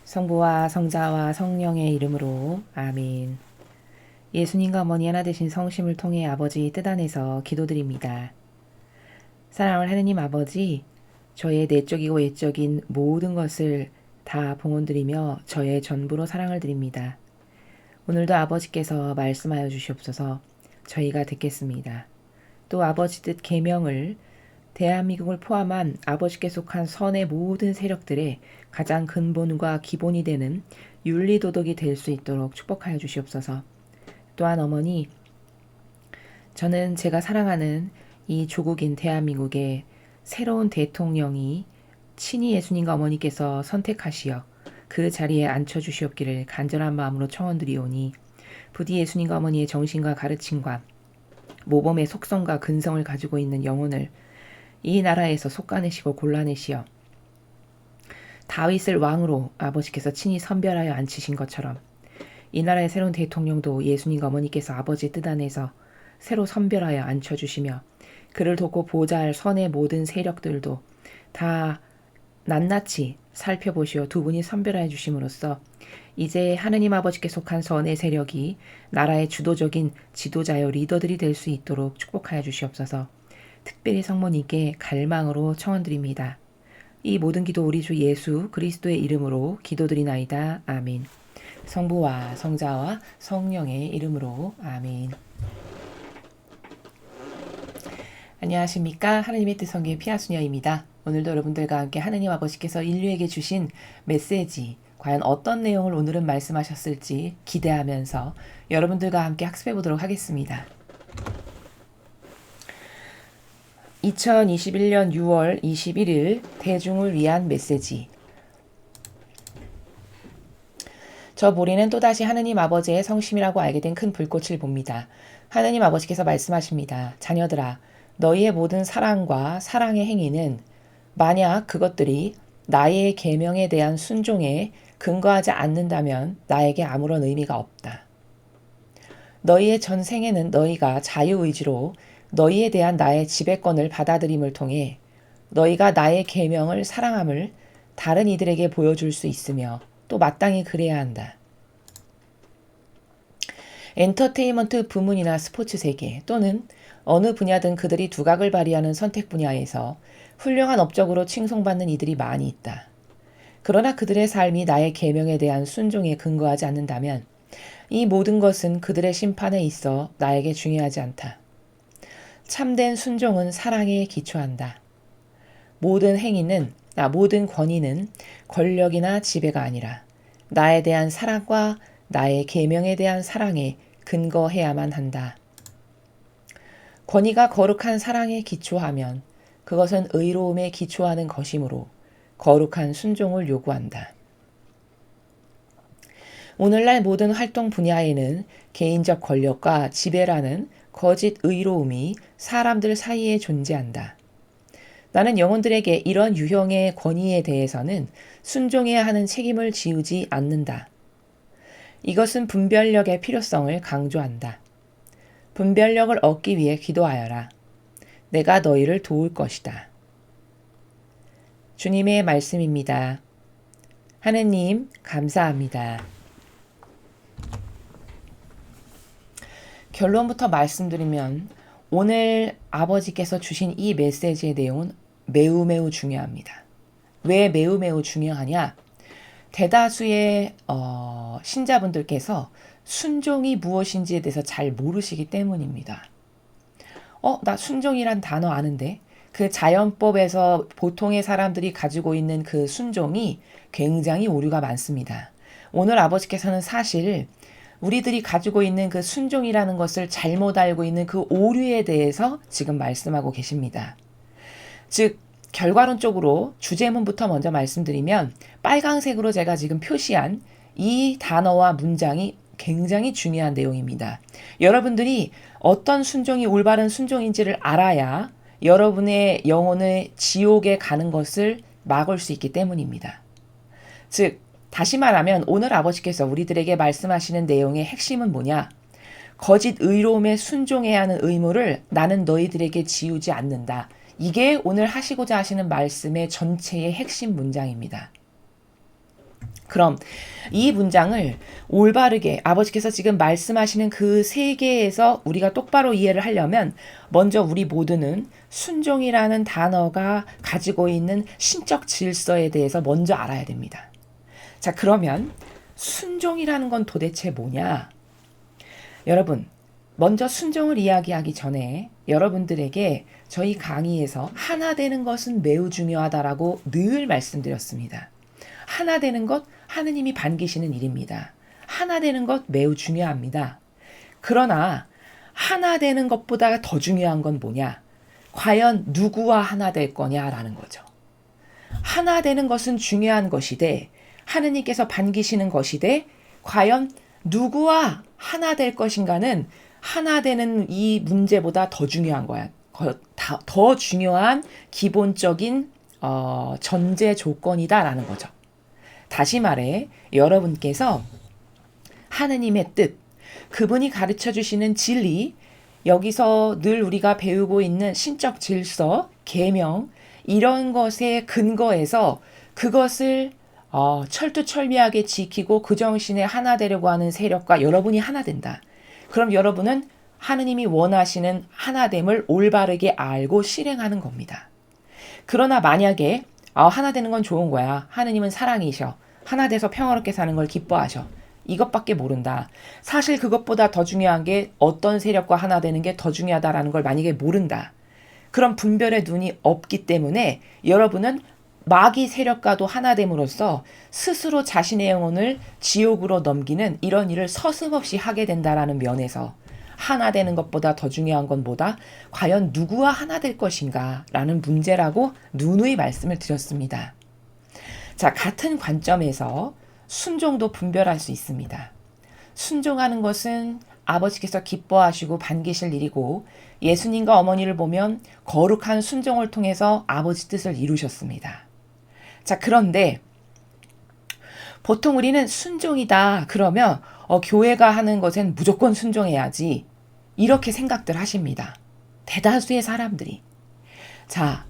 성부와 성자와 성령의 이름으로 아멘. 예수님과 어머니 하나 되신 성심을 통해 아버지 뜻 안에서 기도드립니다. 사랑하는 하느님 아버지, 저의 내적이고 외적인 모든 것을 다 봉헌드리며 저의 전부로 사랑을 드립니다. 오늘도 아버지께서 말씀하여 주시옵소서. 저희가 듣겠습니다. 또 아버지 뜻 계명을 대한민국을 포함한 아버지께 속한 선의 모든 세력들의 가장 근본과 기본이 되는 윤리도덕이 될 수 있도록 축복하여 주시옵소서. 또한 어머니, 저는 제가 사랑하는 이 조국인 대한민국의 새로운 대통령이 친히 예수님과 어머니께서 선택하시어 그 자리에 앉혀주시옵기를 간절한 마음으로 청원드리오니 부디 예수님과 어머니의 정신과 가르침과 모범의 속성과 근성을 가지고 있는 영혼을 이 나라에서 솎아내시고 골라내시어 다윗을 왕으로 아버지께서 친히 선별하여 앉히신 것처럼 이 나라의 새로운 대통령도 예수님과 어머니께서 아버지의 뜻 안에서 새로 선별하여 앉혀주시며 그를 돕고 보좌할 선의 모든 세력들도 다 낱낱이 살펴보시어 두 분이 선별하여 주심으로써 이제 하느님 아버지께 속한 선의 세력이 나라의 주도적인 지도자여 리더들이 될 수 있도록 축복하여 주시옵소서. 특별히 성모님께 갈망으로 청원드립니다. 이 모든 기도 우리 주 예수 그리스도의 이름으로 기도드리나이다. 아멘. 성부와 성자와 성령의 이름으로 아멘. 안녕하십니까. 하느님의 뜻 성교의 피아수녀입니다. 오늘도 여러분들과 함께 하느님 아버지께서 인류에게 주신 메시지, 과연 어떤 내용을 오늘은 말씀하셨을지 기대하면서 여러분들과 함께 학습해 보도록 하겠습니다. 2021년 6월 21일 대중을 위한 메시지. 저 보리는 또다시 하느님 아버지의 성심이라고 알게 된 큰 불꽃을 봅니다. 하느님 아버지께서 말씀하십니다. 자녀들아, 너희의 모든 사랑과 사랑의 행위는 만약 그것들이 나의 계명에 대한 순종에 근거하지 않는다면 나에게 아무런 의미가 없다. 너희의 전생에는 너희가 자유의지로 너희에 대한 나의 지배권을 받아들임을 통해 너희가 나의 계명을 사랑함을 다른 이들에게 보여줄 수 있으며 또 마땅히 그래야 한다. 엔터테인먼트 부문이나 스포츠 세계 또는 어느 분야든 그들이 두각을 발휘하는 선택 분야에서 훌륭한 업적으로 칭송받는 이들이 많이 있다. 그러나 그들의 삶이 나의 계명에 대한 순종에 근거하지 않는다면 이 모든 것은 그들의 심판에 있어 나에게 중요하지 않다. 참된 순종은 사랑에 기초한다. 모든 권위는 권력이나 지배가 아니라 나에 대한 사랑과 나의 계명에 대한 사랑에 근거해야만 한다. 권위가 거룩한 사랑에 기초하면 그것은 의로움에 기초하는 것이므로 거룩한 순종을 요구한다. 오늘날 모든 활동 분야에는 개인적 권력과 지배라는 거짓 의로움이 사람들 사이에 존재한다. 나는 영혼들에게 이런 유형의 권위에 대해서는 순종해야 하는 책임을 지우지 않는다. 이것은 분별력의 필요성을 강조한다. 분별력을 얻기 위해 기도하여라. 내가 너희를 도울 것이다. 주님의 말씀입니다. 하느님, 감사합니다. 결론부터 말씀드리면 오늘 아버지께서 주신 이 메시지의 내용은 매우 중요합니다. 왜 매우 중요하냐? 대다수의 신자분들께서 순종이 무엇인지에 대해서 잘 모르시기 때문입니다. 나 순종이란 단어 아는데 그 자연법에서 보통의 사람들이 가지고 있는 그 순종이 굉장히 오류가 많습니다. 오늘 아버지께서는 사실 우리들이 가지고 있는 그 순종이라는 것을 잘못 알고 있는 그 오류에 대해서 지금 말씀하고 계십니다. 즉 결과론적으로 주제문부터 먼저 말씀드리면 빨강색으로 제가 지금 표시한 이 단어와 문장이 굉장히 중요한 내용입니다. 여러분들이 어떤 순종이 올바른 순종인지를 알아야 여러분의 영혼의 지옥에 가는 것을 막을 수 있기 때문입니다. 즉 다시 말하면 오늘 아버지께서 우리들에게 말씀하시는 내용의 핵심은 뭐냐? 거짓 의로움에 순종해야 하는 의무를 나는 너희들에게 지우지 않는다. 이게 오늘 하시고자 하시는 말씀의 전체의 핵심 문장입니다. 그럼 이 문장을 올바르게 아버지께서 지금 말씀하시는 그 세계에서 우리가 똑바로 이해를 하려면 먼저 우리 모두는 순종이라는 단어가 가지고 있는 신적 질서에 대해서 먼저 알아야 됩니다. 자, 그러면 순종이라는 건 도대체 뭐냐? 여러분, 먼저 순종을 이야기하기 전에 여러분들에게 저희 강의에서 하나 되는 것은 매우 중요하다라고 늘 말씀드렸습니다. 하나 되는 것, 하느님이 반기시는 일입니다. 하나 되는 것 매우 중요합니다. 그러나 하나 되는 것보다 더 중요한 건 뭐냐? 과연 누구와 하나 될 거냐라는 거죠. 하나 되는 것은 중요한 것이되 하느님께서 반기시는 것이되 과연 누구와 하나 될 것인가는 하나 되는 이 문제보다 더 중요한 거야. 더 중요한 기본적인 전제 조건이다라는 거죠. 다시 말해 여러분께서 하느님의 뜻, 그분이 가르쳐 주시는 진리, 여기서 늘 우리가 배우고 있는 신적 질서, 계명 이런 것에 근거해서 그것을 철두철미하게 지키고 그 정신에 하나 되려고 하는 세력과 여러분이 하나 된다. 그럼 여러분은 하느님이 원하시는 하나됨을 올바르게 알고 실행하는 겁니다. 그러나 만약에 하나 되는 건 좋은 거야. 하느님은 사랑이셔. 하나 돼서 평화롭게 사는 걸 기뻐하셔. 이것밖에 모른다. 사실 그것보다 더 중요한 게 어떤 세력과 하나 되는 게 더 중요하다라는 걸 만약에 모른다. 그럼 분별의 눈이 없기 때문에 여러분은 마귀 세력과도 하나 됨으로써 스스로 자신의 영혼을 지옥으로 넘기는 이런 일을 서슴없이 하게 된다라는 면에서 하나 되는 것보다 더 중요한 건 뭐다? 과연 누구와 하나 될 것인가? 라는 문제라고 누누이 말씀을 드렸습니다. 자, 같은 관점에서 순종도 분별할 수 있습니다. 순종하는 것은 아버지께서 기뻐하시고 반기실 일이고 예수님과 어머니를 보면 거룩한 순종을 통해서 아버지 뜻을 이루셨습니다. 자, 그런데 보통 우리는 순종이다 그러면 교회가 하는 것엔 무조건 순종해야지 이렇게 생각들 하십니다. 대다수의 사람들이. 자,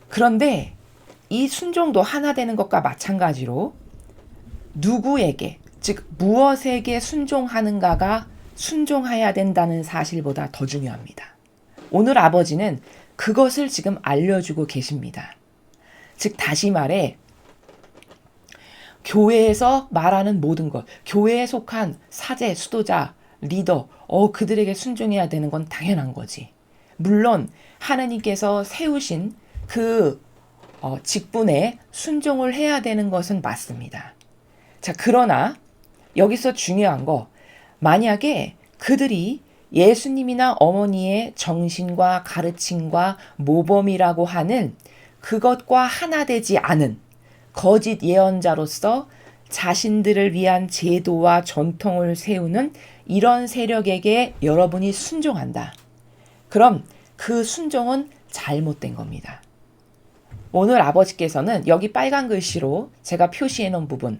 그런데 이 순종도 하나 되는 것과 마찬가지로 누구에게, 즉 무엇에게 순종하는가가 순종해야 된다는 사실보다 더 중요합니다. 오늘 아버지는 그것을 지금 알려주고 계십니다. 즉 다시 말해 교회에서 말하는 모든 것, 교회에 속한 사제, 수도자, 리더, 그들에게 순종해야 되는 건 당연한 거지. 물론 하나님께서 세우신 그 직분에 순종을 해야 되는 것은 맞습니다. 자, 그러나 여기서 중요한 거, 만약에 그들이 예수님이나 어머니의 정신과 가르침과 모범이라고 하는 그것과 하나 되지 않은 거짓 예언자로서 자신들을 위한 제도와 전통을 세우는 이런 세력에게 여러분이 순종한다. 그럼 그 순종은 잘못된 겁니다. 오늘 아버지께서는 여기 빨간 글씨로 제가 표시해 놓은 부분,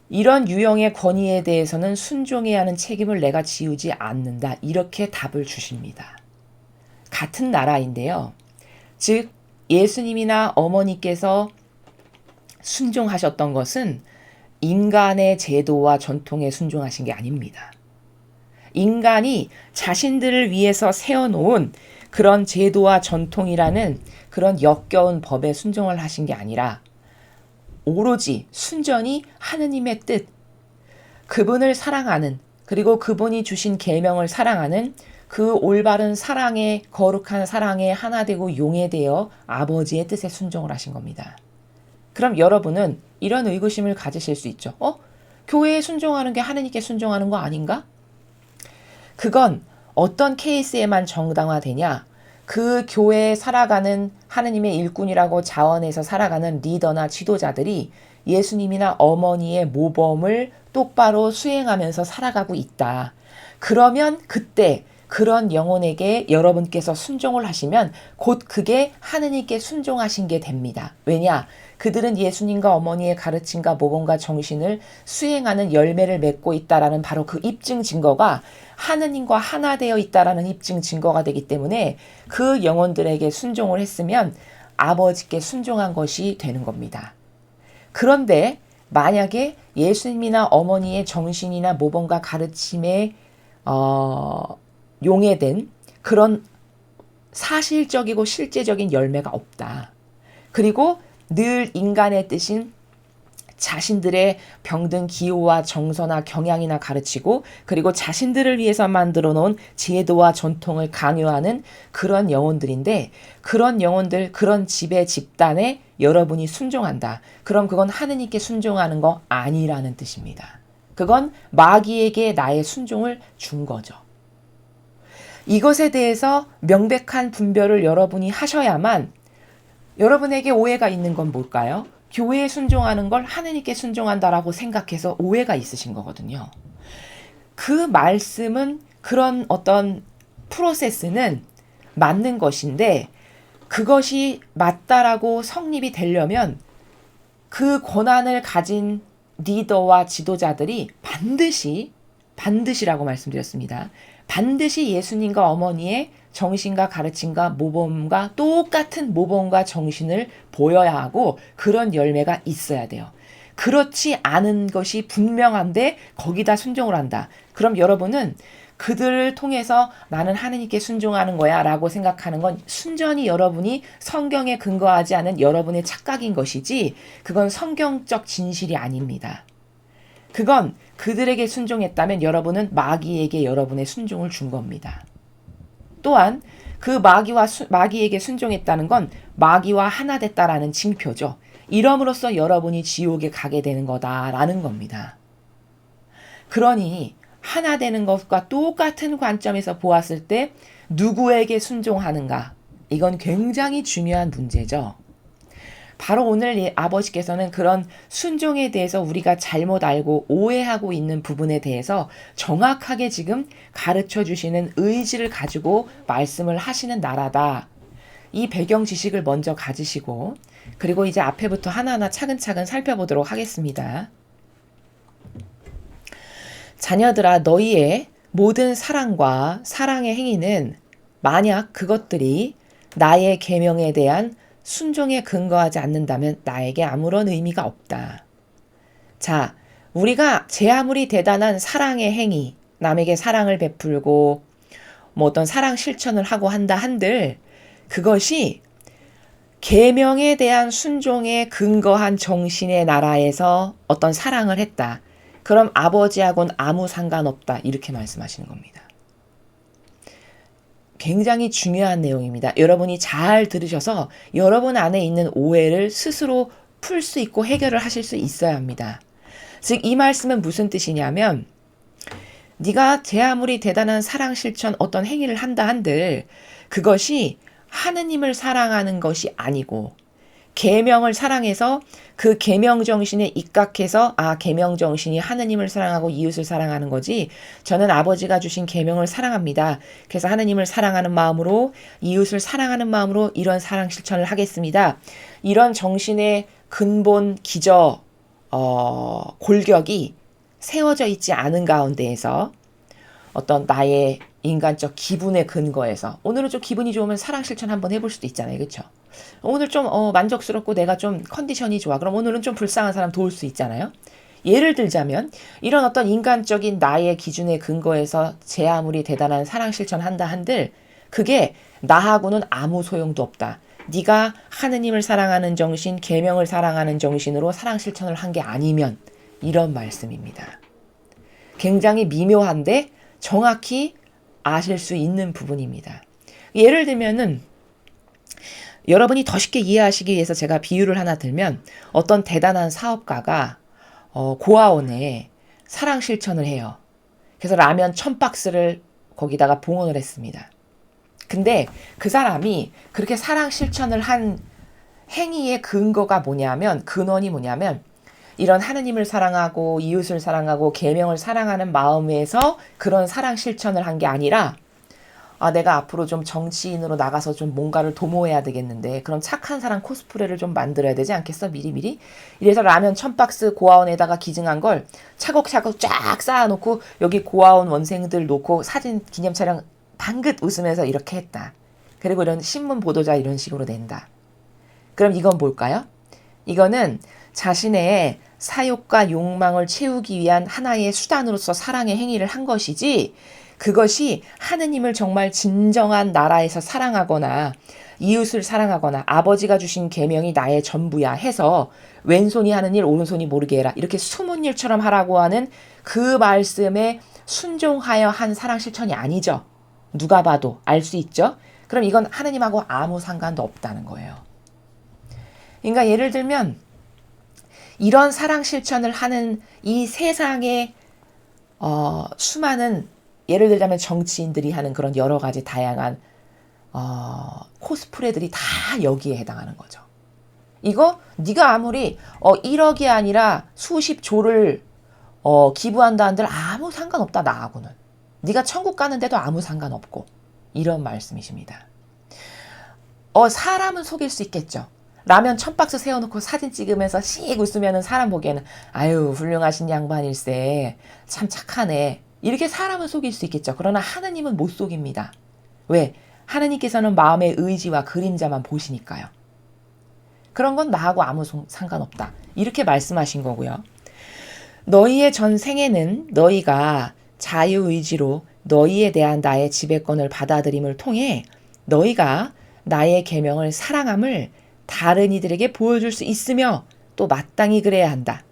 이런 유형의 권위에 대해서는 순종해야 하는 책임을 내가 지우지 않는다. 이렇게 답을 주십니다. 같은 나라인데요. 즉 예수님이나 어머니께서 순종하셨던 것은 인간의 제도와 전통에 순종하신 게 아닙니다. 인간이 자신들을 위해서 세워놓은 그런 제도와 전통이라는 그런 역겨운 법에 순종을 하신 게 아니라 오로지 순전히 하느님의 뜻, 그분을 사랑하는, 그리고 그분이 주신 계명을 사랑하는 그 올바른 사랑의, 거룩한 사랑에 하나 되고 용해되어 아버지의 뜻에 순종을 하신 겁니다. 그럼 여러분은 이런 의구심을 가지실 수 있죠. 교회에 순종하는 게 하느님께 순종하는 거 아닌가? 그건 어떤 케이스에만 정당화되냐? 그 교회에 살아가는 하느님의 일꾼이라고 자원해서 살아가는 리더나 지도자들이 예수님이나 어머니의 모범을 똑바로 수행하면서 살아가고 있다. 그러면 그때 그런 영혼에게 여러분께서 순종을 하시면 곧 그게 하느님께 순종하신 게 됩니다. 왜냐? 그들은 예수님과 어머니의 가르침과 모범과 정신을 수행하는 열매를 맺고 있다라는 바로 그 입증 증거가 하느님과 하나 되어 있다라는 입증 증거가 되기 때문에 그 영혼들에게 순종을 했으면 아버지께 순종한 것이 되는 겁니다. 그런데 만약에 예수님이나 어머니의 정신이나 모범과 가르침에 용해된 그런 사실적이고 실제적인 열매가 없다. 그리고 늘 인간의 뜻인 자신들의 병든 기호와 정서나 경향이나 가르치고 그리고 자신들을 위해서 만들어 놓은 제도와 전통을 강요하는 그런 영혼들인데 그런 영혼들, 그런 지배 집단에 여러분이 순종한다. 그럼 그건 하느님께 순종하는 거 아니라는 뜻입니다. 그건 마귀에게 나의 순종을 준 거죠. 이것에 대해서 명백한 분별을 여러분이 하셔야만 여러분에게 오해가 있는 건 뭘까요? 교회에 순종하는 걸 하느님께 순종한다라고 생각해서 오해가 있으신 거거든요. 그 말씀은 그런 어떤 프로세스는 맞는 것인데 그것이 맞다라고 성립이 되려면 그 권한을 가진 리더와 지도자들이 반드시라고 말씀드렸습니다. 반드시 예수님과 어머니의 정신과 가르침과 모범과 똑같은 모범과 정신을 보여야 하고 그런 열매가 있어야 돼요. 그렇지 않은 것이 분명한데 거기다 순종을 한다. 그럼 여러분은 그들을 통해서 나는 하느님께 순종하는 거야 라고 생각하는 건 순전히 여러분이 성경에 근거하지 않은 여러분의 착각인 것이지 그건 성경적 진실이 아닙니다. 그건 그들에게 순종했다면 여러분은 마귀에게 여러분의 순종을 준 겁니다. 또한 그 마귀에게 순종했다는 건 마귀와 하나 됐다라는 징표죠. 이럼으로써 여러분이 지옥에 가게 되는 거다라는 겁니다. 그러니 하나 되는 것과 똑같은 관점에서 보았을 때 누구에게 순종하는가? 이건 굉장히 중요한 문제죠. 바로 오늘 아버지께서는 그런 순종에 대해서 우리가 잘못 알고 오해하고 있는 부분에 대해서 정확하게 지금 가르쳐 주시는 의지를 가지고 말씀을 하시는 나라다. 이 배경 지식을 먼저 가지시고 그리고 이제 앞에부터 하나하나 차근차근 살펴보도록 하겠습니다. 자녀들아 너희의 모든 사랑과 사랑의 행위는 만약 그것들이 나의 계명에 대한 순종에 근거하지 않는다면 나에게 아무런 의미가 없다. 자, 우리가 제 아무리 대단한 사랑의 행위, 남에게 사랑을 베풀고 뭐 어떤 사랑 실천을 하고 한다 한들 그것이 계명에 대한 순종에 근거한 정신의 나라에서 어떤 사랑을 했다. 그럼 아버지하고는 아무 상관없다. 이렇게 말씀하시는 겁니다. 굉장히 중요한 내용입니다. 여러분이 잘 들으셔서 여러분 안에 있는 오해를 스스로 풀 수 있고 해결을 하실 수 있어야 합니다. 즉 이 말씀은 무슨 뜻이냐면 네가 제 아무리 대단한 사랑 실천 어떤 행위를 한다 한들 그것이 하느님을 사랑하는 것이 아니고 계명을 사랑해서 그 계명 정신에 입각해서 계명 정신이 하느님을 사랑하고 이웃을 사랑하는 거지 저는 아버지가 주신 계명을 사랑합니다. 그래서 하느님을 사랑하는 마음으로 이웃을 사랑하는 마음으로 이런 사랑 실천을 하겠습니다. 이런 정신의 근본 기저 골격이 세워져 있지 않은 가운데에서 어떤 나의 인간적 기분에 근거해서 오늘은 좀 기분이 좋으면 사랑 실천 한번 해볼 수도 있잖아요. 그렇죠? 오늘 좀 만족스럽고 내가 좀 컨디션이 좋아. 그럼 오늘은 좀 불쌍한 사람 도울 수 있잖아요. 예를 들자면 이런 어떤 인간적인 나의 기준에 근거해서 제 아무리 대단한 사랑 실천한다 한들 그게 나하고는 아무 소용도 없다. 네가 하느님을 사랑하는 정신, 계명을 사랑하는 정신으로 사랑 실천을 한 게 아니면 이런 말씀입니다. 굉장히 미묘한데 정확히 아실 수 있는 부분입니다. 예를 들면은 여러분이 더 쉽게 이해하시기 위해서 제가 비유를 하나 들면 어떤 대단한 사업가가 고아원에 사랑 실천을 해요. 그래서 라면 1000박스를 거기다가 봉헌을 했습니다. 근데 그 사람이 그렇게 사랑 실천을 한 행위의 근원이 뭐냐면 이런 하느님을 사랑하고 이웃을 사랑하고 계명을 사랑하는 마음에서 그런 사랑 실천을 한 게 아니라 내가 앞으로 좀 정치인으로 나가서 좀 뭔가를 도모해야 되겠는데 그럼 착한 사람 코스프레를 좀 만들어야 되지 않겠어? 미리미리? 이래서 라면 1000박스 고아원에다가 기증한 걸 차곡차곡 쫙 쌓아놓고 여기 고아원 원생들 놓고 사진 기념 촬영 방긋 웃으면서 이렇게 했다. 그리고 이런 신문 보도자 이런 식으로 낸다. 그럼 이건 뭘까요? 이거는 자신의 사욕과 욕망을 채우기 위한 하나의 수단으로서 사랑의 행위를 한 것이지, 그것이 하느님을 정말 진정한 나라에서 사랑하거나 이웃을 사랑하거나 아버지가 주신 계명이 나의 전부야 해서 왼손이 하는 일 오른손이 모르게 해라 이렇게 숨은 일처럼 하라고 하는 그 말씀에 순종하여 한 사랑 실천이 아니죠. 누가 봐도 알 수 있죠. 그럼 이건 하느님하고 아무 상관도 없다는 거예요. 그러니까 예를 들면 이런 사랑 실천을 하는 이 세상의 수많은, 예를 들자면 정치인들이 하는 그런 여러 가지 다양한 코스프레들이 다 여기에 해당하는 거죠. 이거 네가 아무리 1억이 아니라 수십 조를 기부한다 한들 아무 상관없다 나하고는. 네가 천국 가는데도 아무 상관없고, 이런 말씀이십니다. 사람은 속일 수 있겠죠. 라면 1000박스 세워놓고 사진 찍으면서 씩 웃으면 사람 보기에는 아유 훌륭하신 양반일세, 참 착하네, 이렇게 사람은 속일 수 있겠죠. 그러나 하느님은 못 속입니다. 왜? 하느님께서는 마음의 의지와 그림자만 보시니까요. 그런 건 나하고 아무 상관없다, 이렇게 말씀하신 거고요. 너희의 전 생에는 너희가 자유의지로 너희에 대한 나의 지배권을 받아들임을 통해 너희가 나의 계명을 사랑함을 다른 이들에게 보여줄 수 있으며 또 마땅히 그래야 한다.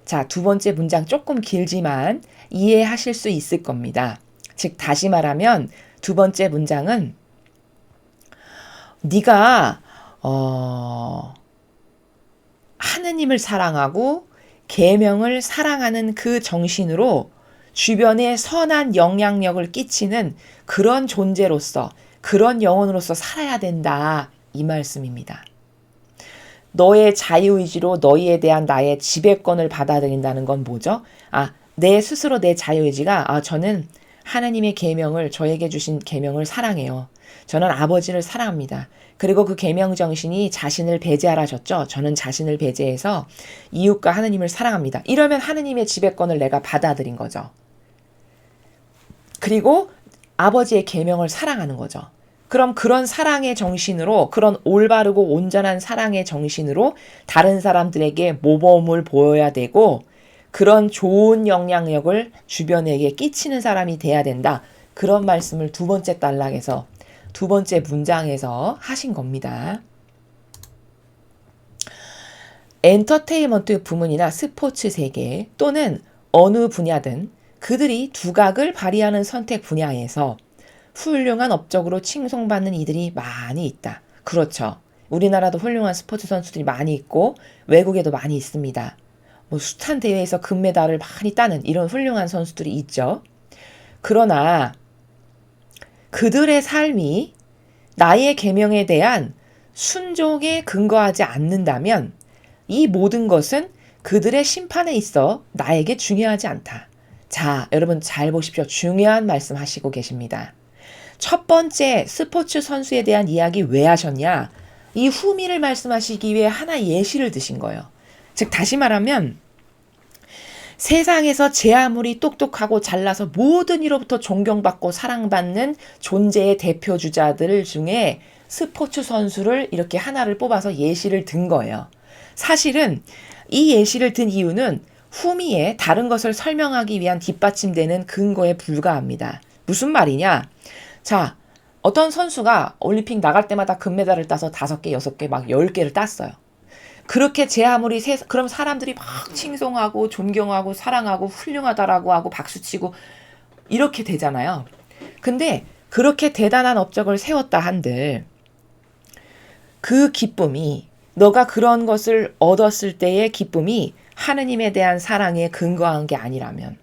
자, 두 번째 문장 조금 길지만 이해하실 수 있을 겁니다. 즉 다시 말하면 두 번째 문장은 네가 하느님을 사랑하고 계명을 사랑하는 그 정신으로 주변에 선한 영향력을 끼치는 그런 존재로서, 그런 영혼으로서 살아야 된다, 이 말씀입니다. 너의 자유의지로 너희에 대한 나의 지배권을 받아들인다는 건 뭐죠? 내 스스로 내 자유의지가 저는 하나님의 계명을, 저에게 주신 계명을 사랑해요. 저는 아버지를 사랑합니다. 그리고 그 계명 정신이 자신을 배제하라셨죠. 저는 자신을 배제해서 이웃과 하느님을 사랑합니다. 이러면 하느님의 지배권을 내가 받아들인 거죠. 그리고 아버지의 계명을 사랑하는 거죠. 그럼 그런 사랑의 정신으로, 그런 올바르고 온전한 사랑의 정신으로 다른 사람들에게 모범을 보여야 되고, 그런 좋은 영향력을 주변에게 끼치는 사람이 돼야 된다. 그런 말씀을 두 번째 단락에서, 두 번째 문장에서 하신 겁니다. 엔터테인먼트 부문이나 스포츠 세계 또는 어느 분야든 그들이 두각을 발휘하는 선택 분야에서 훌륭한 업적으로 칭송받는 이들이 많이 있다. 그렇죠. 우리나라도 훌륭한 스포츠 선수들이 많이 있고 외국에도 많이 있습니다. 숱한 대회에서 금메달을 많이 따는 이런 훌륭한 선수들이 있죠. 그러나 그들의 삶이 나의 계명에 대한 순종에 근거하지 않는다면 이 모든 것은 그들의 심판에 있어 나에게 중요하지 않다. 자, 여러분 잘 보십시오. 중요한 말씀 하시고 계십니다. 첫 번째 스포츠 선수에 대한 이야기 왜 하셨냐? 이 후미를 말씀하시기 위해 하나 예시를 드신 거예요. 즉 다시 말하면 세상에서 제 아무리 똑똑하고 잘나서 모든 이로부터 존경받고 사랑받는 존재의 대표주자들 중에 스포츠 선수를 이렇게 하나를 뽑아서 예시를 든 거예요. 사실은 이 예시를 든 이유는 후미에 다른 것을 설명하기 위한 뒷받침되는 근거에 불과합니다. 무슨 말이냐? 자, 어떤 선수가 올림픽 나갈 때마다 금메달을 따서 5개, 6개, 막 10개를 땄어요. 그렇게 제 아무리 그럼 사람들이 막 칭송하고 존경하고 사랑하고 훌륭하다라고 하고 박수치고 이렇게 되잖아요. 근데 그렇게 대단한 업적을 세웠다 한들 그 기쁨이, 너가 그런 것을 얻었을 때의 기쁨이 하느님에 대한 사랑에 근거한 게 아니라면,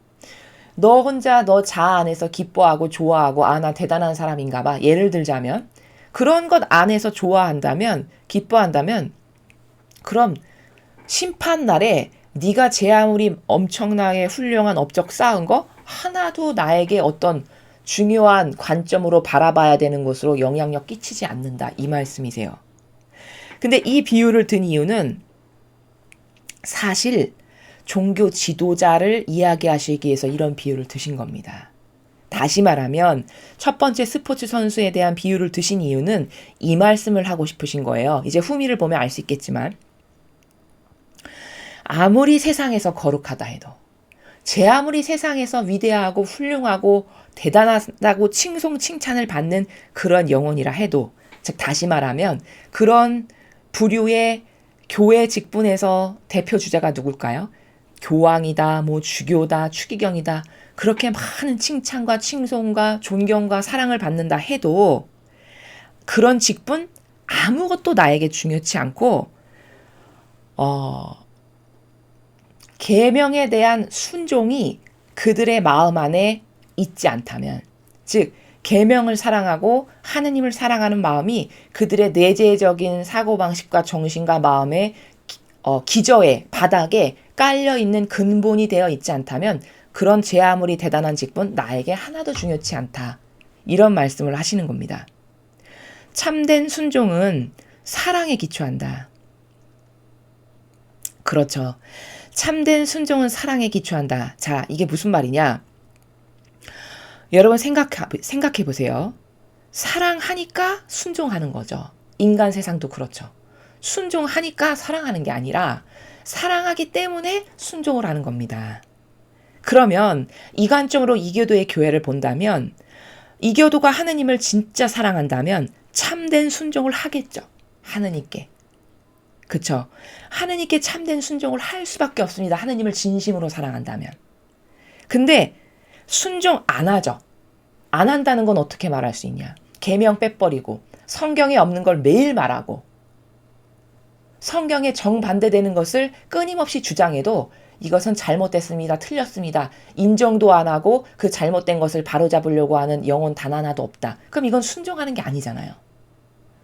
너 혼자 너 자아 안에서 기뻐하고 좋아하고 나 대단한 사람인가 봐, 예를 들자면 그런 것 안에서 좋아한다면, 기뻐한다면, 그럼 심판날에 네가 제 아무리 엄청나게 훌륭한 업적 쌓은 거 하나도 나에게 어떤 중요한 관점으로 바라봐야 되는 것으로 영향력 끼치지 않는다, 이 말씀이세요. 근데 이 비유를 든 이유는 사실 종교 지도자를 이야기하시기 위해서 이런 비유를 드신 겁니다. 다시 말하면 첫 번째 스포츠 선수에 대한 비유를 드신 이유는 이 말씀을 하고 싶으신 거예요. 이제 후미를 보면 알 수 있겠지만 아무리 세상에서 거룩하다 해도, 제 아무리 세상에서 위대하고 훌륭하고 대단하다고 칭송 칭찬을 받는 그런 영혼이라 해도, 즉 다시 말하면 그런 부류의 교회 직분에서 대표 주자가 누굴까요? 교황이다, 뭐 주교다, 추기경이다, 그렇게 많은 칭찬과 칭송과 존경과 사랑을 받는다 해도 그런 직분 아무것도 나에게 중요치 않고 계명에 대한 순종이 그들의 마음 안에 있지 않다면, 즉 계명을 사랑하고 하느님을 사랑하는 마음이 그들의 내재적인 사고방식과 정신과 마음의 기저에, 바닥에 깔려있는 근본이 되어 있지 않다면 그런 제 아무리 대단한 직분 나에게 하나도 중요치 않다. 이런 말씀을 하시는 겁니다. 참된 순종은 사랑에 기초한다. 그렇죠. 참된 순종은 사랑에 기초한다. 자, 이게 무슨 말이냐? 여러분 생각해 보세요. 사랑하니까 순종하는 거죠. 인간 세상도 그렇죠. 순종하니까 사랑하는 게 아니라 사랑하기 때문에 순종을 하는 겁니다. 그러면 이관점으로 이교도의 교회를 본다면, 이교도가 하느님을 진짜 사랑한다면 참된 순종을 하겠죠. 하느님께. 그쵸? 하느님께 참된 순종을 할 수밖에 없습니다. 하느님을 진심으로 사랑한다면. 근데 순종 안 하죠. 안 한다는 건 어떻게 말할 수 있냐? 계명 빼버리고 성경에 없는 걸 매일 말하고 성경에 정반대되는 것을 끊임없이 주장해도 이것은 잘못됐습니다. 틀렸습니다. 인정도 안 하고 그 잘못된 것을 바로잡으려고 하는 영혼 단 하나도 없다. 그럼 이건 순종하는 게 아니잖아요.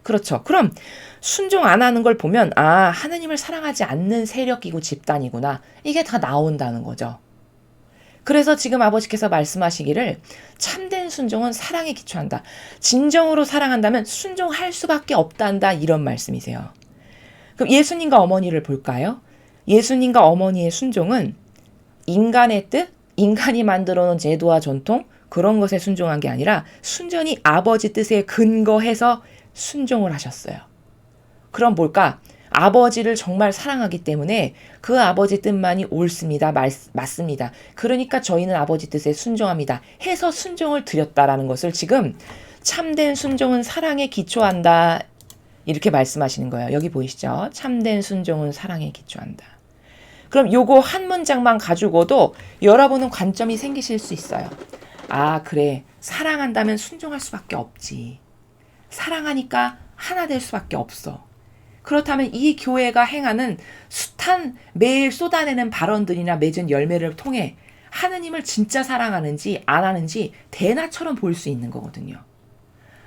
그렇죠. 그럼 순종 안 하는 걸 보면 하나님을 사랑하지 않는 세력이고 집단이구나. 이게 다 나온다는 거죠. 그래서 지금 아버지께서 말씀하시기를 참된 순종은 사랑에 기초한다. 진정으로 사랑한다면 순종할 수밖에 없단다. 이런 말씀이세요. 그럼 예수님과 어머니를 볼까요? 예수님과 어머니의 순종은 인간의 뜻, 인간이 만들어 놓은 제도와 전통, 그런 것에 순종한 게 아니라 순전히 아버지 뜻에 근거해서 순종을 하셨어요. 그럼 뭘까? 아버지를 정말 사랑하기 때문에 그 아버지 뜻만이 옳습니다. 맞습니다. 그러니까 저희는 아버지 뜻에 순종합니다. 해서 순종을 드렸다라는 것을 지금 참된 순종은 사랑에 기초한다. 이렇게 말씀하시는 거예요. 여기 보이시죠? 참된 순종은 사랑에 기초한다. 그럼 요거 한 문장만 가지고도 여러분은 관점이 생기실 수 있어요. 그래. 사랑한다면 순종할 수밖에 없지. 사랑하니까 하나 될 수밖에 없어. 그렇다면 이 교회가 행하는 숱한 매일 쏟아내는 발언들이나 맺은 열매를 통해 하느님을 진짜 사랑하는지 안 하는지 대나처럼 볼 수 있는 거거든요.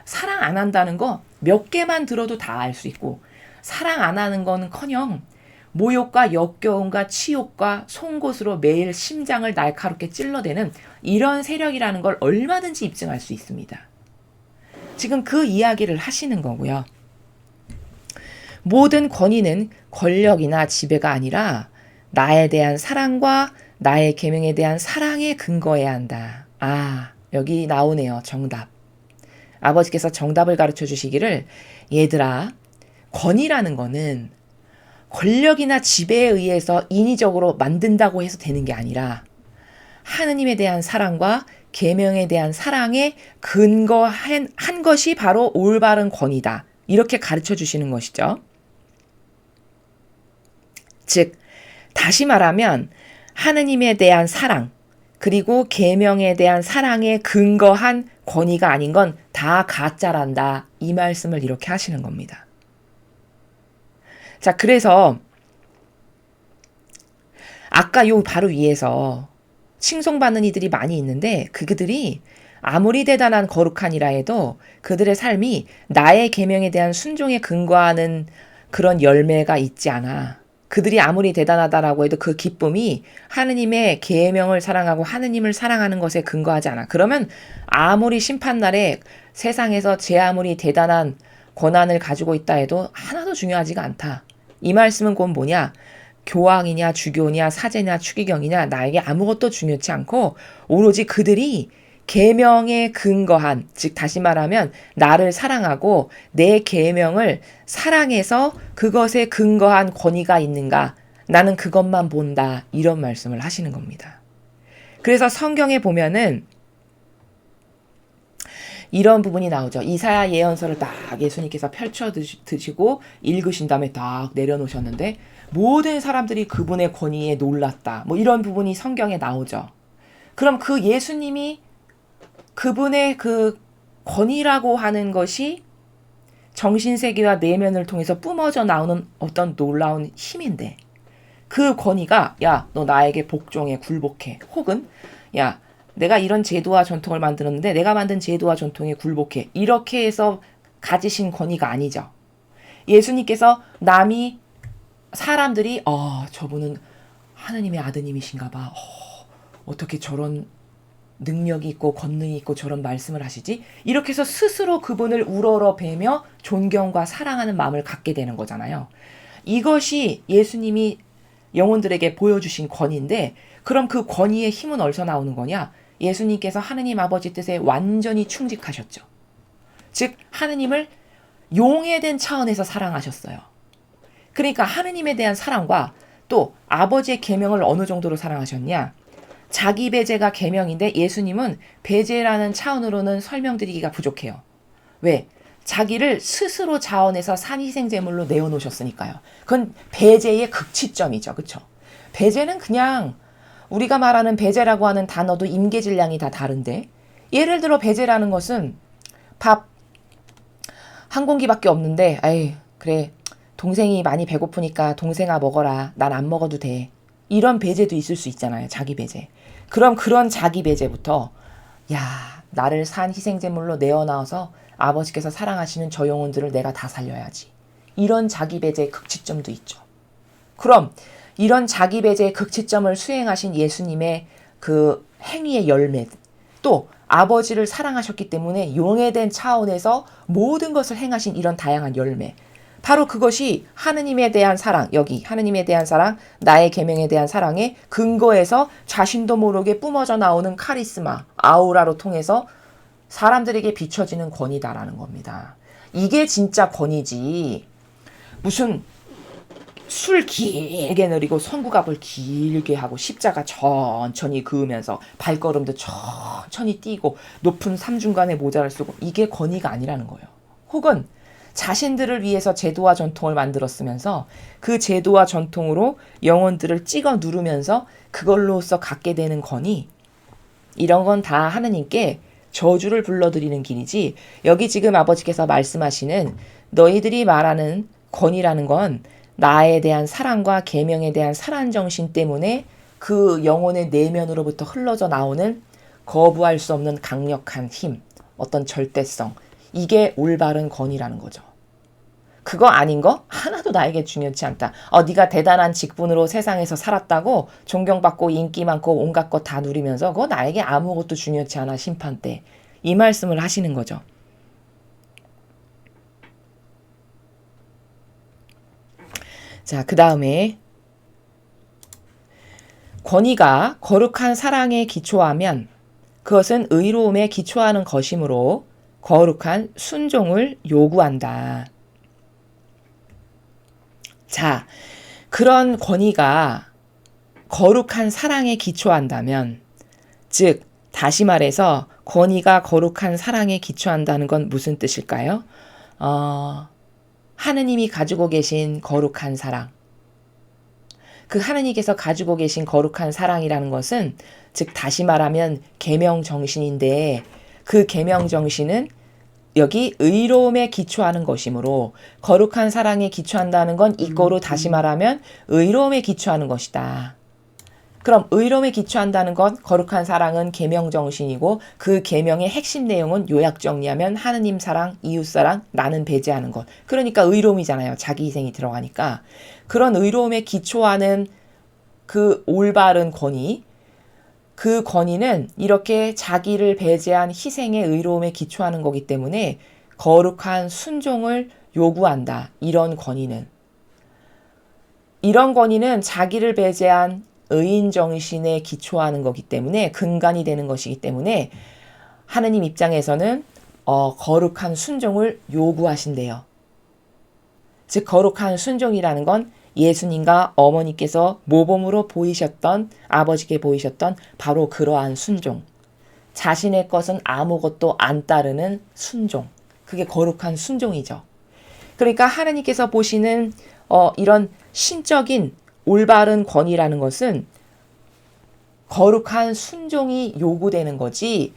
사랑 안 한다는 거 몇 개만 들어도 다 알 수 있고, 사랑 안 하는 거는커녕 모욕과 역겨움과 치욕과 송곳으로 매일 심장을 날카롭게 찔러대는 이런 세력이라는 걸 얼마든지 입증할 수 있습니다. 지금 그 이야기를 하시는 거고요. 모든 권위는 권력이나 지배가 아니라 나에 대한 사랑과 나의 계명에 대한 사랑에 근거해야 한다. 여기 나오네요. 정답. 아버지께서 정답을 가르쳐 주시기를, 얘들아, 권위라는 거는 권력이나 지배에 의해서 인위적으로 만든다고 해서 되는 게 아니라 하느님에 대한 사랑과 계명에 대한 사랑에 근거한 것이 바로 올바른 권위다. 이렇게 가르쳐 주시는 것이죠. 즉, 다시 말하면 하느님에 대한 사랑, 그리고 계명에 대한 사랑에 근거한 권위가 아닌 건 다 가짜란다. 이 말씀을 이렇게 하시는 겁니다. 자, 그래서 아까 요 바로 위에서 칭송받는 이들이 많이 있는데 그들이 아무리 대단한 거룩한이라 해도 그들의 삶이 나의 계명에 대한 순종에 근거하는 그런 열매가 있지 않아. 그들이 아무리 대단하다라고 해도 그 기쁨이 하느님의 계명을 사랑하고 하느님을 사랑하는 것에 근거하지 않아. 그러면 아무리 심판날에 세상에서 제 아무리 대단한 권한을 가지고 있다 해도 하나도 중요하지가 않다. 이 말씀은 곧 뭐냐? 교황이냐 주교냐 사제냐 추기경이냐 나에게 아무것도 중요치 않고 오로지 그들이 계명에 근거한, 즉 다시 말하면 나를 사랑하고 내 계명을 사랑해서 그것에 근거한 권위가 있는가, 나는 그것만 본다. 이런 말씀을 하시는 겁니다. 그래서 성경에 보면은 이런 부분이 나오죠. 이사야 예언서를 딱 예수님께서 펼쳐 드시고 읽으신 다음에 딱 내려놓으셨는데 모든 사람들이 그분의 권위에 놀랐다. 뭐 이런 부분이 성경에 나오죠. 그럼 그 예수님이 그분의 그 권위라고 하는 것이 정신세계와 내면을 통해서 뿜어져 나오는 어떤 놀라운 힘인데 그 권위가 야, 너 나에게 복종해, 굴복해. 혹은 야, 내가 이런 제도와 전통을 만들었는데 내가 만든 제도와 전통에 굴복해. 이렇게 해서 가지신 권위가 아니죠. 예수님께서 남이 사람들이 저분은 하느님의 아드님이신가 봐. 어떻게 저런 능력이 있고 권능이 있고 저런 말씀을 하시지? 이렇게 해서 스스로 그분을 우러러뵈며 존경과 사랑하는 마음을 갖게 되는 거잖아요. 이것이 예수님이 영혼들에게 보여주신 권위인데 그럼 그 권위의 힘은 어디서 나오는 거냐? 예수님께서 하느님 아버지 뜻에 완전히 충직하셨죠. 즉 하느님을 용해된 차원에서 사랑하셨어요. 그러니까 하느님에 대한 사랑과 또 아버지의 계명을 어느 정도로 사랑하셨냐? 자기 배제가 계명인데 예수님은 배제라는 차원으로는 설명드리기가 부족해요. 왜? 자기를 스스로 자원해서 산희생제물로 내어놓으셨으니까요. 그건 배제의 극치점이죠. 그렇죠? 배제는 그냥 우리가 말하는 배제라고 하는 단어도 임계질량이 다 다른데 예를 들어 배제라는 것은 밥 한 공기밖에 없는데 에이 그래 동생이 많이 배고프니까 동생아 먹어라. 난 안 먹어도 돼. 이런 배제도 있을 수 있잖아요. 자기 배제. 그럼 그런 자기 배제부터 야 나를 산 희생제물로 내어놔서 아버지께서 사랑하시는 저 영혼들을 내가 다 살려야지. 이런 자기 배제의 극치점도 있죠. 그럼 이런 자기 배제의 극치점을 수행하신 예수님의 그 행위의 열매 또 아버지를 사랑하셨기 때문에 용해된 차원에서 모든 것을 행하신 이런 다양한 열매 바로 그것이 하느님에 대한 사랑, 여기 하느님에 대한 사랑, 나의 계명에 대한 사랑의 근거에서 자신도 모르게 뿜어져 나오는 카리스마, 아우라로 통해서 사람들에게 비춰지는 권위다라는 겁니다. 이게 진짜 권위지. 무슨 술 길게 내리고 성구갑을 길게 하고 십자가 천천히 그으면서 발걸음도 천천히 뛰고 높은 삼중간의 모자를 쓰고 이게 권위가 아니라는 거예요. 혹은 자신들을 위해서 제도와 전통을 만들었으면서 그 제도와 전통으로 영혼들을 찍어 누르면서 그걸로써 갖게 되는 권위 이런 건 다 하느님께 저주를 불러드리는 길이지 여기 지금 아버지께서 말씀하시는 너희들이 말하는 권위라는 건 나에 대한 사랑과 계명에 대한 사랑 정신 때문에 그 영혼의 내면으로부터 흘러져 나오는 거부할 수 없는 강력한 힘, 어떤 절대성 이게 올바른 권위라는 거죠. 그거 아닌 거 하나도 나에게 중요치 않다. 네가 대단한 직분으로 세상에서 살았다고 존경받고 인기 많고 온갖 것 다 누리면서 그거 나에게 아무것도 중요치 않아 심판 때. 이 말씀을 하시는 거죠. 자, 그 다음에 권위가 거룩한 사랑에 기초하면 그것은 의로움에 기초하는 것이므로 거룩한 순종을 요구한다. 자, 그런 권위가 거룩한 사랑에 기초한다면, 즉, 다시 말해서 권위가 거룩한 사랑에 기초한다는 건 무슨 뜻일까요? 하느님이 가지고 계신 거룩한 사랑. 그 하느님께서 가지고 계신 거룩한 사랑이라는 것은 즉 다시 말하면 계명 정신인데 그 계명 정신은 여기 의로움에 기초하는 것이므로 거룩한 사랑에 기초한다는 건 이거로 다시 말하면 의로움에 기초하는 것이다. 그럼 의로움에 기초한다는 건 거룩한 사랑은 계명 정신이고 그 계명의 핵심 내용은 요약 정리하면 하느님 사랑, 이웃 사랑, 나는 배제하는 것. 그러니까 의로움이잖아요. 자기 희생이 들어가니까. 그런 의로움에 기초하는 그 올바른 권위, 그 권위는 이렇게 자기를 배제한 희생의 의로움에 기초하는 거기 때문에 거룩한 순종을 요구한다. 이런 권위는 자기를 배제한 의인 정신에 기초하는 거기 때문에 근간이 되는 것이기 때문에 하느님 입장에서는 거룩한 순종을 요구하신대요. 즉 거룩한 순종이라는 건 예수님과 어머니께서 모범으로 보이셨던, 아버지께 보이셨던 바로 그러한 순종. 자신의 것은 아무것도 안 따르는 순종. 그게 거룩한 순종이죠. 그러니까 하나님께서 보시는 이런 신적인 올바른 권위라는 것은 거룩한 순종이 요구되는 거지,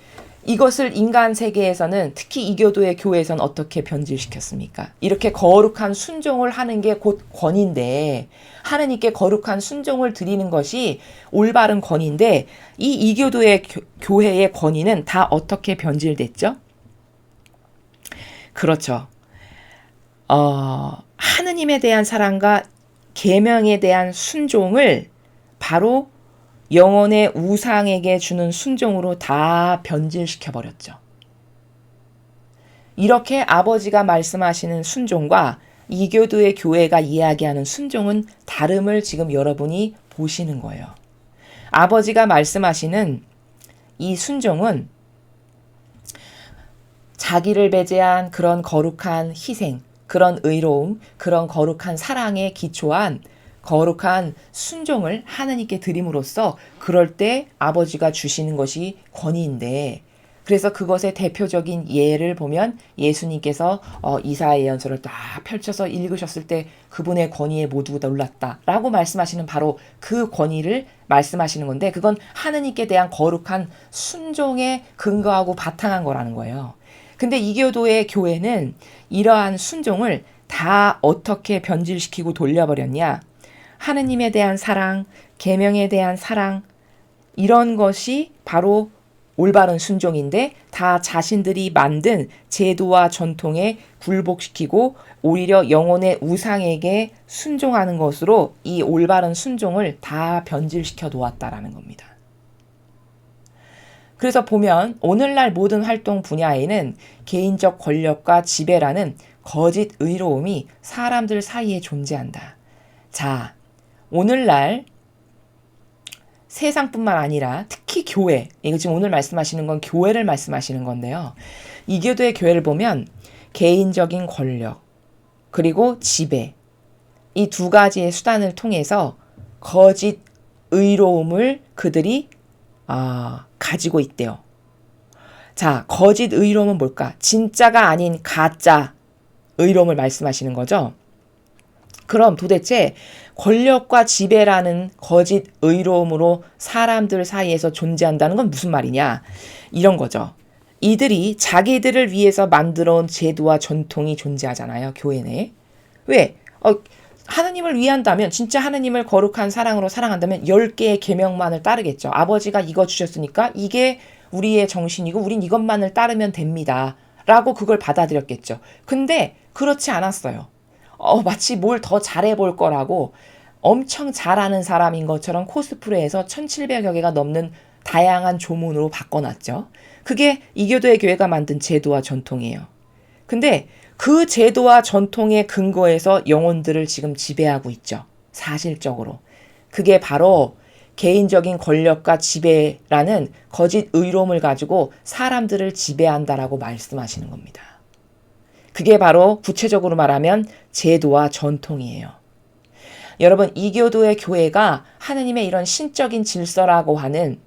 이것을 인간 세계에서는, 특히 이교도의 교회에서는 어떻게 변질시켰습니까? 이렇게 거룩한 순종을 하는 게 곧 권위인데, 하나님께 거룩한 순종을 드리는 것이 올바른 권위인데, 이 이교도의 교회의 권위는 다 어떻게 변질됐죠? 그렇죠. 하느님에 대한 사랑과 계명에 대한 순종을 바로 영혼의 우상에게 주는 순종으로 다 변질시켜 버렸죠. 이렇게 아버지가 말씀하시는 순종과 이교도의 교회가 이야기하는 순종은 다름을 지금 여러분이 보시는 거예요. 아버지가 말씀하시는 이 순종은 자기를 배제한 그런 거룩한 희생, 그런 의로움, 그런 거룩한 사랑에 기초한 거룩한 순종을 하나님께 드림으로써 그럴 때 아버지가 주시는 것이 권위인데, 그래서 그것의 대표적인 예를 보면 예수님께서 이사야 예언서를 딱 펼쳐서 읽으셨을 때 그분의 권위에 모두가 놀랐다라고 말씀하시는 바로 그 권위를 말씀하시는 건데, 그건 하나님께 대한 거룩한 순종에 근거하고 바탕한 거라는 거예요. 근데 이교도의 교회는 이러한 순종을 다 어떻게 변질시키고 돌려버렸냐? 하느님에 대한 사랑, 계명에 대한 사랑, 이런 것이 바로 올바른 순종인데 다 자신들이 만든 제도와 전통에 굴복시키고 오히려 영혼의 우상에게 순종하는 것으로 이 올바른 순종을 다 변질시켜 놓았다라는 겁니다. 그래서 보면 오늘날 모든 활동 분야에는 개인적 권력과 지배라는 거짓 의로움이 사람들 사이에 존재한다. 자, 오늘날 세상뿐만 아니라 특히 교회, 이거 지금 오늘 말씀하시는 건 교회를 말씀하시는 건데요. 이교도의 교회를 보면 개인적인 권력, 그리고 지배, 이 두 가지의 수단을 통해서 거짓 의로움을 그들이 가지고 있대요. 자, 거짓 의로움은 뭘까? 진짜가 아닌 가짜 의로움을 말씀하시는 거죠. 그럼 도대체 권력과 지배라는 거짓 의로움으로 사람들 사이에서 존재한다는 건 무슨 말이냐? 이런 거죠. 이들이 자기들을 위해서 만들어 온 제도와 전통이 존재하잖아요, 교회 내에. 왜? 하나님을 위한다면, 진짜 하나님을 거룩한 사랑으로 사랑한다면 10개의 계명만을 따르겠죠. 아버지가 이거 주셨으니까 이게 우리의 정신이고 우린 이것만을 따르면 됩니다. 라고 그걸 받아들였겠죠. 근데 그렇지 않았어요. 마치 뭘 더 잘해볼 거라고 엄청 잘하는 사람인 것처럼 코스프레해서 1700여 개가 넘는 다양한 조문으로 바꿔놨죠. 그게 이교도의 교회가 만든 제도와 전통이에요. 근데 그 제도와 전통의 근거에서 영혼들을 지금 지배하고 있죠. 사실적으로. 그게 바로 개인적인 권력과 지배라는 거짓 의로움을 가지고 사람들을 지배한다라고 말씀하시는 겁니다. 그게 바로 구체적으로 말하면 제도와 전통이에요. 여러분, 이교도의 교회가 하느님의 이런 신적인 질서라고 하는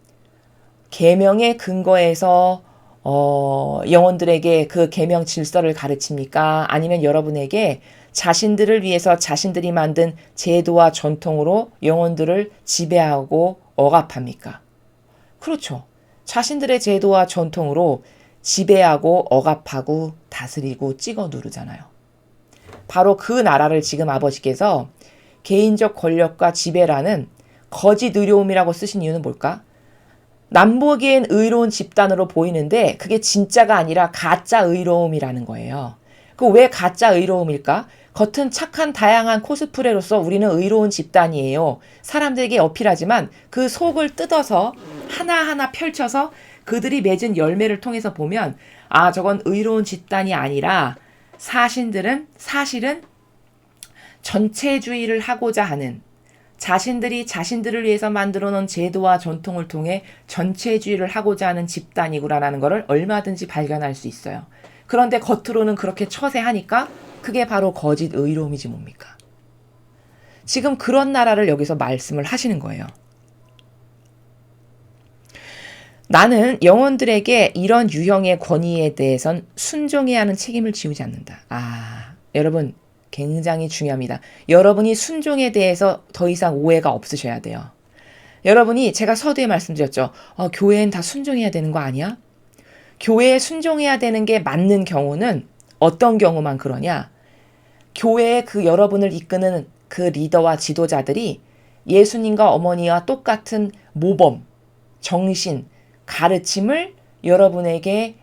계명의 근거에서 영혼들에게 그 계명 질서를 가르칩니까? 아니면 여러분에게 자신들을 위해서 자신들이 만든 제도와 전통으로 영혼들을 지배하고 억압합니까? 그렇죠. 자신들의 제도와 전통으로 지배하고 억압하고 다스리고 찍어 누르잖아요. 바로 그 나라를 지금 아버지께서 개인적 권력과 지배라는 거짓 의로움이라고 쓰신 이유는 뭘까? 남보기엔 의로운 집단으로 보이는데 그게 진짜가 아니라 가짜 의로움이라는 거예요. 그 왜 가짜 의로움일까? 겉은 착한 다양한 코스프레로서 우리는 의로운 집단이에요. 사람들에게 어필하지만 그 속을 뜯어서 하나하나 펼쳐서 그들이 맺은 열매를 통해서 보면 저건 의로운 집단이 아니라 사실은 전체주의를 하고자 하는, 자신들이 자신들을 위해서 만들어 놓은 제도와 전통을 통해 전체주의를 하고자 하는 집단이구나라는 것을 얼마든지 발견할 수 있어요. 그런데 겉으로는 그렇게 처세하니까 그게 바로 거짓 의로움이지 뭡니까? 지금 그런 나라를 여기서 말씀을 하시는 거예요. 나는 영혼들에게 이런 유형의 권위에 대해선 순종해야 하는 책임을 지우지 않는다. 여러분 굉장히 중요합니다. 여러분이 순종에 대해서 더 이상 오해가 없으셔야 돼요. 여러분이 제가 서두에 말씀드렸죠. 교회엔 다 순종해야 되는 거 아니야? 교회에 순종해야 되는 게 맞는 경우는 어떤 경우만 그러냐? 교회에 그 여러분을 이끄는 그 리더와 지도자들이 예수님과 어머니와 똑같은 모범, 정신, 가르침을 여러분에게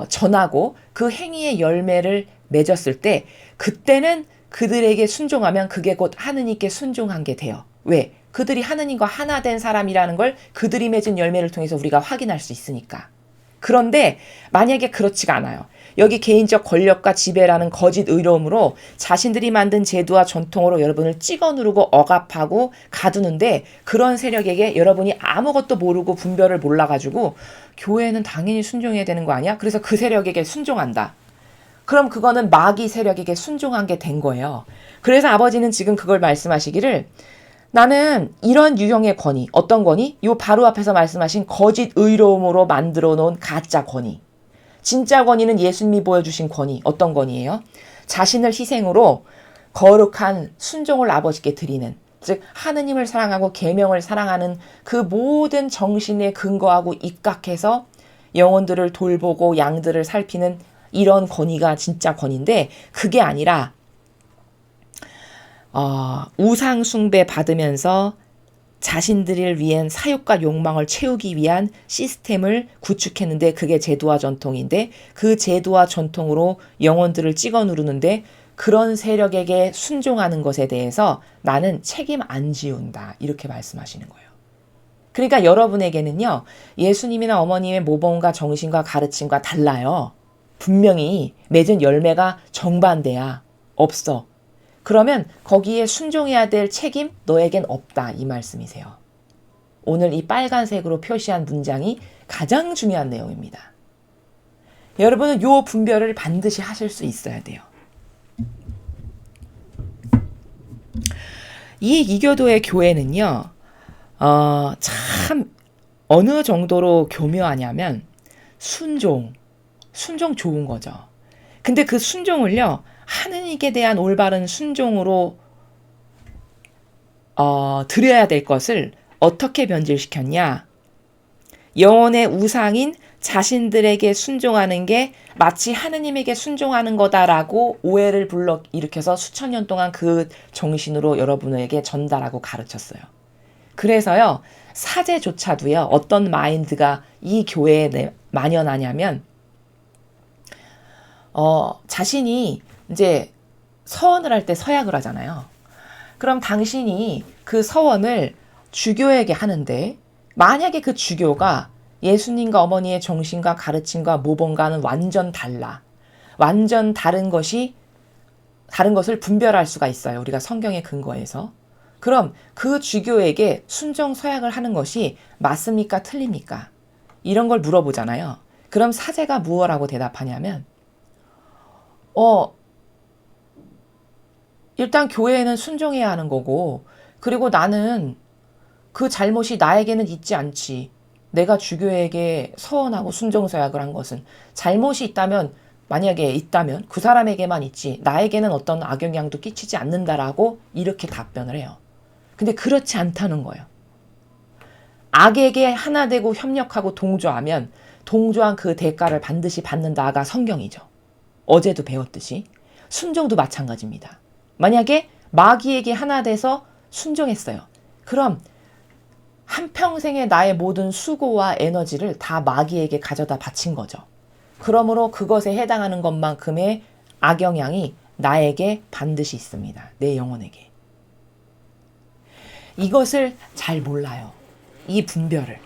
전하고 그 행위의 열매를 맺었을 때 그때는 그들에게 순종하면 그게 곧 하느님께 순종한 게 돼요. 왜? 그들이 하느님과 하나 된 사람이라는 걸 그들이 맺은 열매를 통해서 우리가 확인할 수 있으니까. 그런데 만약에 그렇지가 않아요. 여기 개인적 권력과 지배라는 거짓 의로움으로 자신들이 만든 제도와 전통으로 여러분을 찍어 누르고 억압하고 가두는데 그런 세력에게 여러분이 아무것도 모르고 분별을 몰라가지고 교회는 당연히 순종해야 되는 거 아니야? 그래서 그 세력에게 순종한다. 그럼 그거는 마귀 세력에게 순종한 게 된 거예요. 그래서 아버지는 지금 그걸 말씀하시기를 나는 이런 유형의 권위, 어떤 권위? 요 바로 앞에서 말씀하신 거짓 의로움으로 만들어 놓은 가짜 권위. 진짜 권위는 예수님이 보여주신 권위, 어떤 권위예요? 자신을 희생으로 거룩한 순종을 아버지께 드리는, 즉 하느님을 사랑하고 계명을 사랑하는 그 모든 정신에 근거하고 입각해서 영혼들을 돌보고 양들을 살피는 이런 권위가 진짜 권위인데 그게 아니라 우상 숭배 받으면서 자신들을 위한 사욕과 욕망을 채우기 위한 시스템을 구축했는데 그게 제도와 전통인데 그 제도와 전통으로 영혼들을 찍어 누르는데 그런 세력에게 순종하는 것에 대해서 나는 책임 안 지운다. 이렇게 말씀하시는 거예요. 그러니까 여러분에게는요. 예수님이나 어머님의 모범과 정신과 가르침과 달라요. 분명히 맺은 열매가 정반대야. 없어. 그러면 거기에 순종해야 될 책임 너에겐 없다. 이 말씀이세요. 오늘 이 빨간색으로 표시한 문장이 가장 중요한 내용입니다. 여러분은 요 분별을 반드시 하실 수 있어야 돼요. 이 이교도의 교회는요. 참 어느 정도로 교묘하냐면 순종 좋은 거죠. 근데 그 순종을요. 하느님께 대한 올바른 순종으로 드려야 될 것을 어떻게 변질시켰냐. 영혼의 우상인 자신들에게 순종하는 게 마치 하느님에게 순종하는 거다라고 오해를 불러일으켜서 수천 년 동안 그 정신으로 여러분에게 전달하고 가르쳤어요. 그래서요. 사제조차도요. 어떤 마인드가 이 교회에 만연하냐면 자신이 이제 서원을 할 때 서약을 하잖아요. 그럼 당신이 그 서원을 주교에게 하는데 만약에 그 주교가 예수님과 어머니의 정신과 가르침과 모범과는 완전 달라. 완전 다른 것을 분별할 수가 있어요. 우리가 성경의 근거에서. 그럼 그 주교에게 순종 서약을 하는 것이 맞습니까? 틀립니까? 이런 걸 물어보잖아요. 그럼 사제가 무엇라고 대답하냐면 일단 교회에는 순종해야 하는 거고 그리고 나는 그 잘못이 나에게는 있지 않지. 내가 주교에게 서원하고 순종서약을 한 것은 잘못이 있다면 만약에 있다면 그 사람에게만 있지 나에게는 어떤 악영향도 끼치지 않는다라고 이렇게 답변을 해요. 근데 그렇지 않다는 거예요. 악에게 하나 되고 협력하고 동조하면 동조한 그 대가를 반드시 받는다가 성경이죠. 어제도 배웠듯이 순종도 마찬가지입니다. 만약에 마귀에게 하나 돼서 순종했어요. 그럼 한평생의 나의 모든 수고와 에너지를 다 마귀에게 가져다 바친 거죠. 그러므로 그것에 해당하는 것만큼의 악영향이 나에게 반드시 있습니다. 내 영혼에게. 이것을 잘 몰라요. 이 분별을.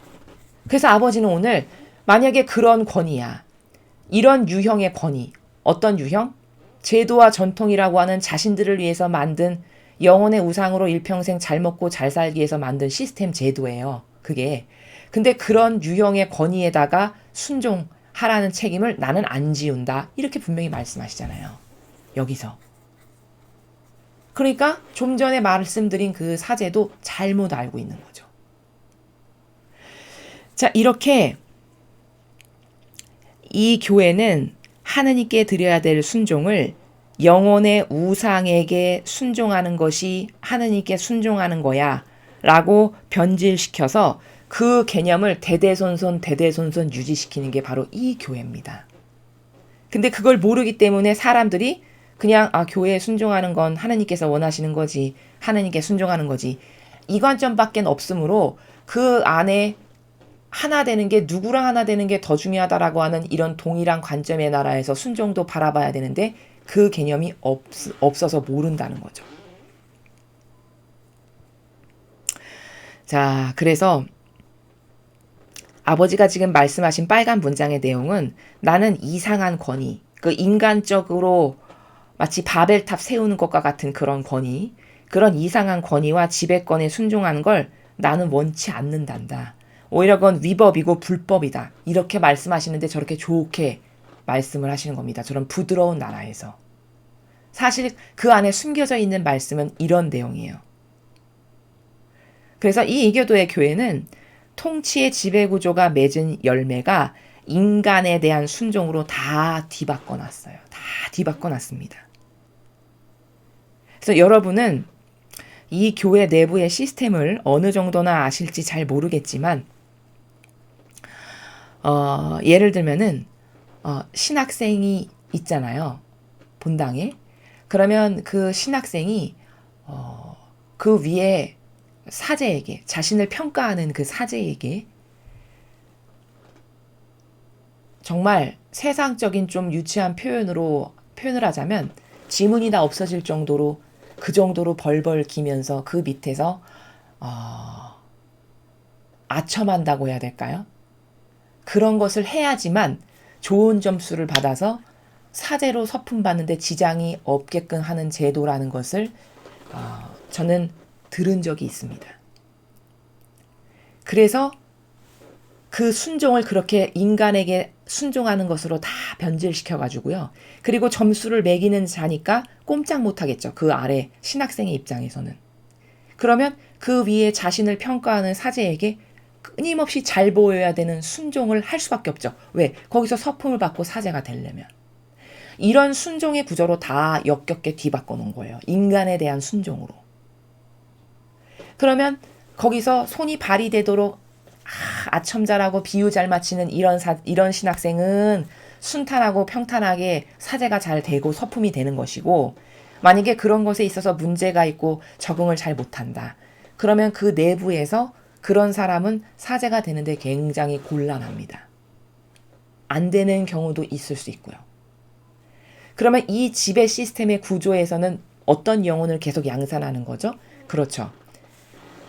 그래서 아버지는 오늘 만약에 그런 권위야. 이런 유형의 권위. 어떤 유형? 제도와 전통이라고 하는 자신들을 위해서 만든 영혼의 우상으로 일평생 잘 먹고 잘 살기 위해서 만든 시스템 제도예요. 그게. 근데 그런 유형의 권위에다가 순종하라는 책임을 나는 안 지운다. 이렇게 분명히 말씀하시잖아요. 여기서. 그러니까 좀 전에 말씀드린 그 사제도 잘못 알고 있는 거죠. 자, 이렇게 이 교회는 하느님께 드려야 될 순종을 영혼의 우상에게 순종하는 것이 하느님께 순종하는 거야 라고 변질시켜서 그 개념을 대대손손 유지시키는 게 바로 이 교회입니다. 근데 그걸 모르기 때문에 사람들이 그냥 교회에 순종하는 건 하느님께서 원하시는 거지, 하느님께 순종하는 거지, 이 관점밖에 없으므로 그 안에 하나 되는 게, 누구랑 하나 되는 게 더 중요하다라고 하는 이런 동일한 관점의 나라에서 순종도 바라봐야 되는데 그 개념이 없어서 모른다는 거죠. 자, 그래서 아버지가 지금 말씀하신 빨간 문장의 내용은 나는 이상한 권위, 그 인간적으로 마치 바벨탑 세우는 것과 같은 그런 권위, 그런 이상한 권위와 지배권에 순종하는 걸 나는 원치 않는단다. 오히려 그건 위법이고 불법이다. 이렇게 말씀하시는데 저렇게 좋게 말씀을 하시는 겁니다. 저런 부드러운 나라에서. 사실 그 안에 숨겨져 있는 말씀은 이런 내용이에요. 그래서 이 이교도의 교회는 통치의 지배구조가 맺은 열매가 인간에 대한 순종으로 다 뒤바꿔놨어요. 다 뒤바꿔놨습니다. 그래서 여러분은 이 교회 내부의 시스템을 어느 정도나 아실지 잘 모르겠지만 예를 들면은 신학생이 있잖아요. 본당에. 그러면 그 신학생이 그 위에 사제에게, 자신을 평가하는 그 사제에게 정말 세상적인 좀 유치한 표현을 하자면 지문이 다 없어질 정도로, 그 정도로 벌벌 기면서 그 밑에서 아첨한다고 해야 될까요? 그런 것을 해야지만 좋은 점수를 받아서 사제로 서품 받는데 지장이 없게끔 하는 제도라는 것을 저는 들은 적이 있습니다. 그래서 그 순종을 그렇게 인간에게 순종하는 것으로 다 변질시켜가지고요. 그리고 점수를 매기는 자니까 꼼짝 못하겠죠. 그 아래 신학생의 입장에서는. 그러면 그 위에 자신을 평가하는 사제에게 끊임없이 잘 보여야 되는 순종을 할 수밖에 없죠. 왜? 거기서 서품을 받고 사제가 되려면. 이런 순종의 구조로 다 역겹게 뒤바꿔 놓은 거예요. 인간에 대한 순종으로. 그러면 거기서 손이 발휘되도록 아첨자라고 비유 잘 맞히는 이런 신학생은 순탄하고 평탄하게 사제가 잘 되고 서품이 되는 것이고, 만약에 그런 것에 있어서 문제가 있고 적응을 잘 못한다. 그러면 그 내부에서 그런 사람은 사제가 되는데 굉장히 곤란합니다. 안 되는 경우도 있을 수 있고요. 그러면 이 지배 시스템의 구조에서는 어떤 영혼을 계속 양산하는 거죠? 그렇죠.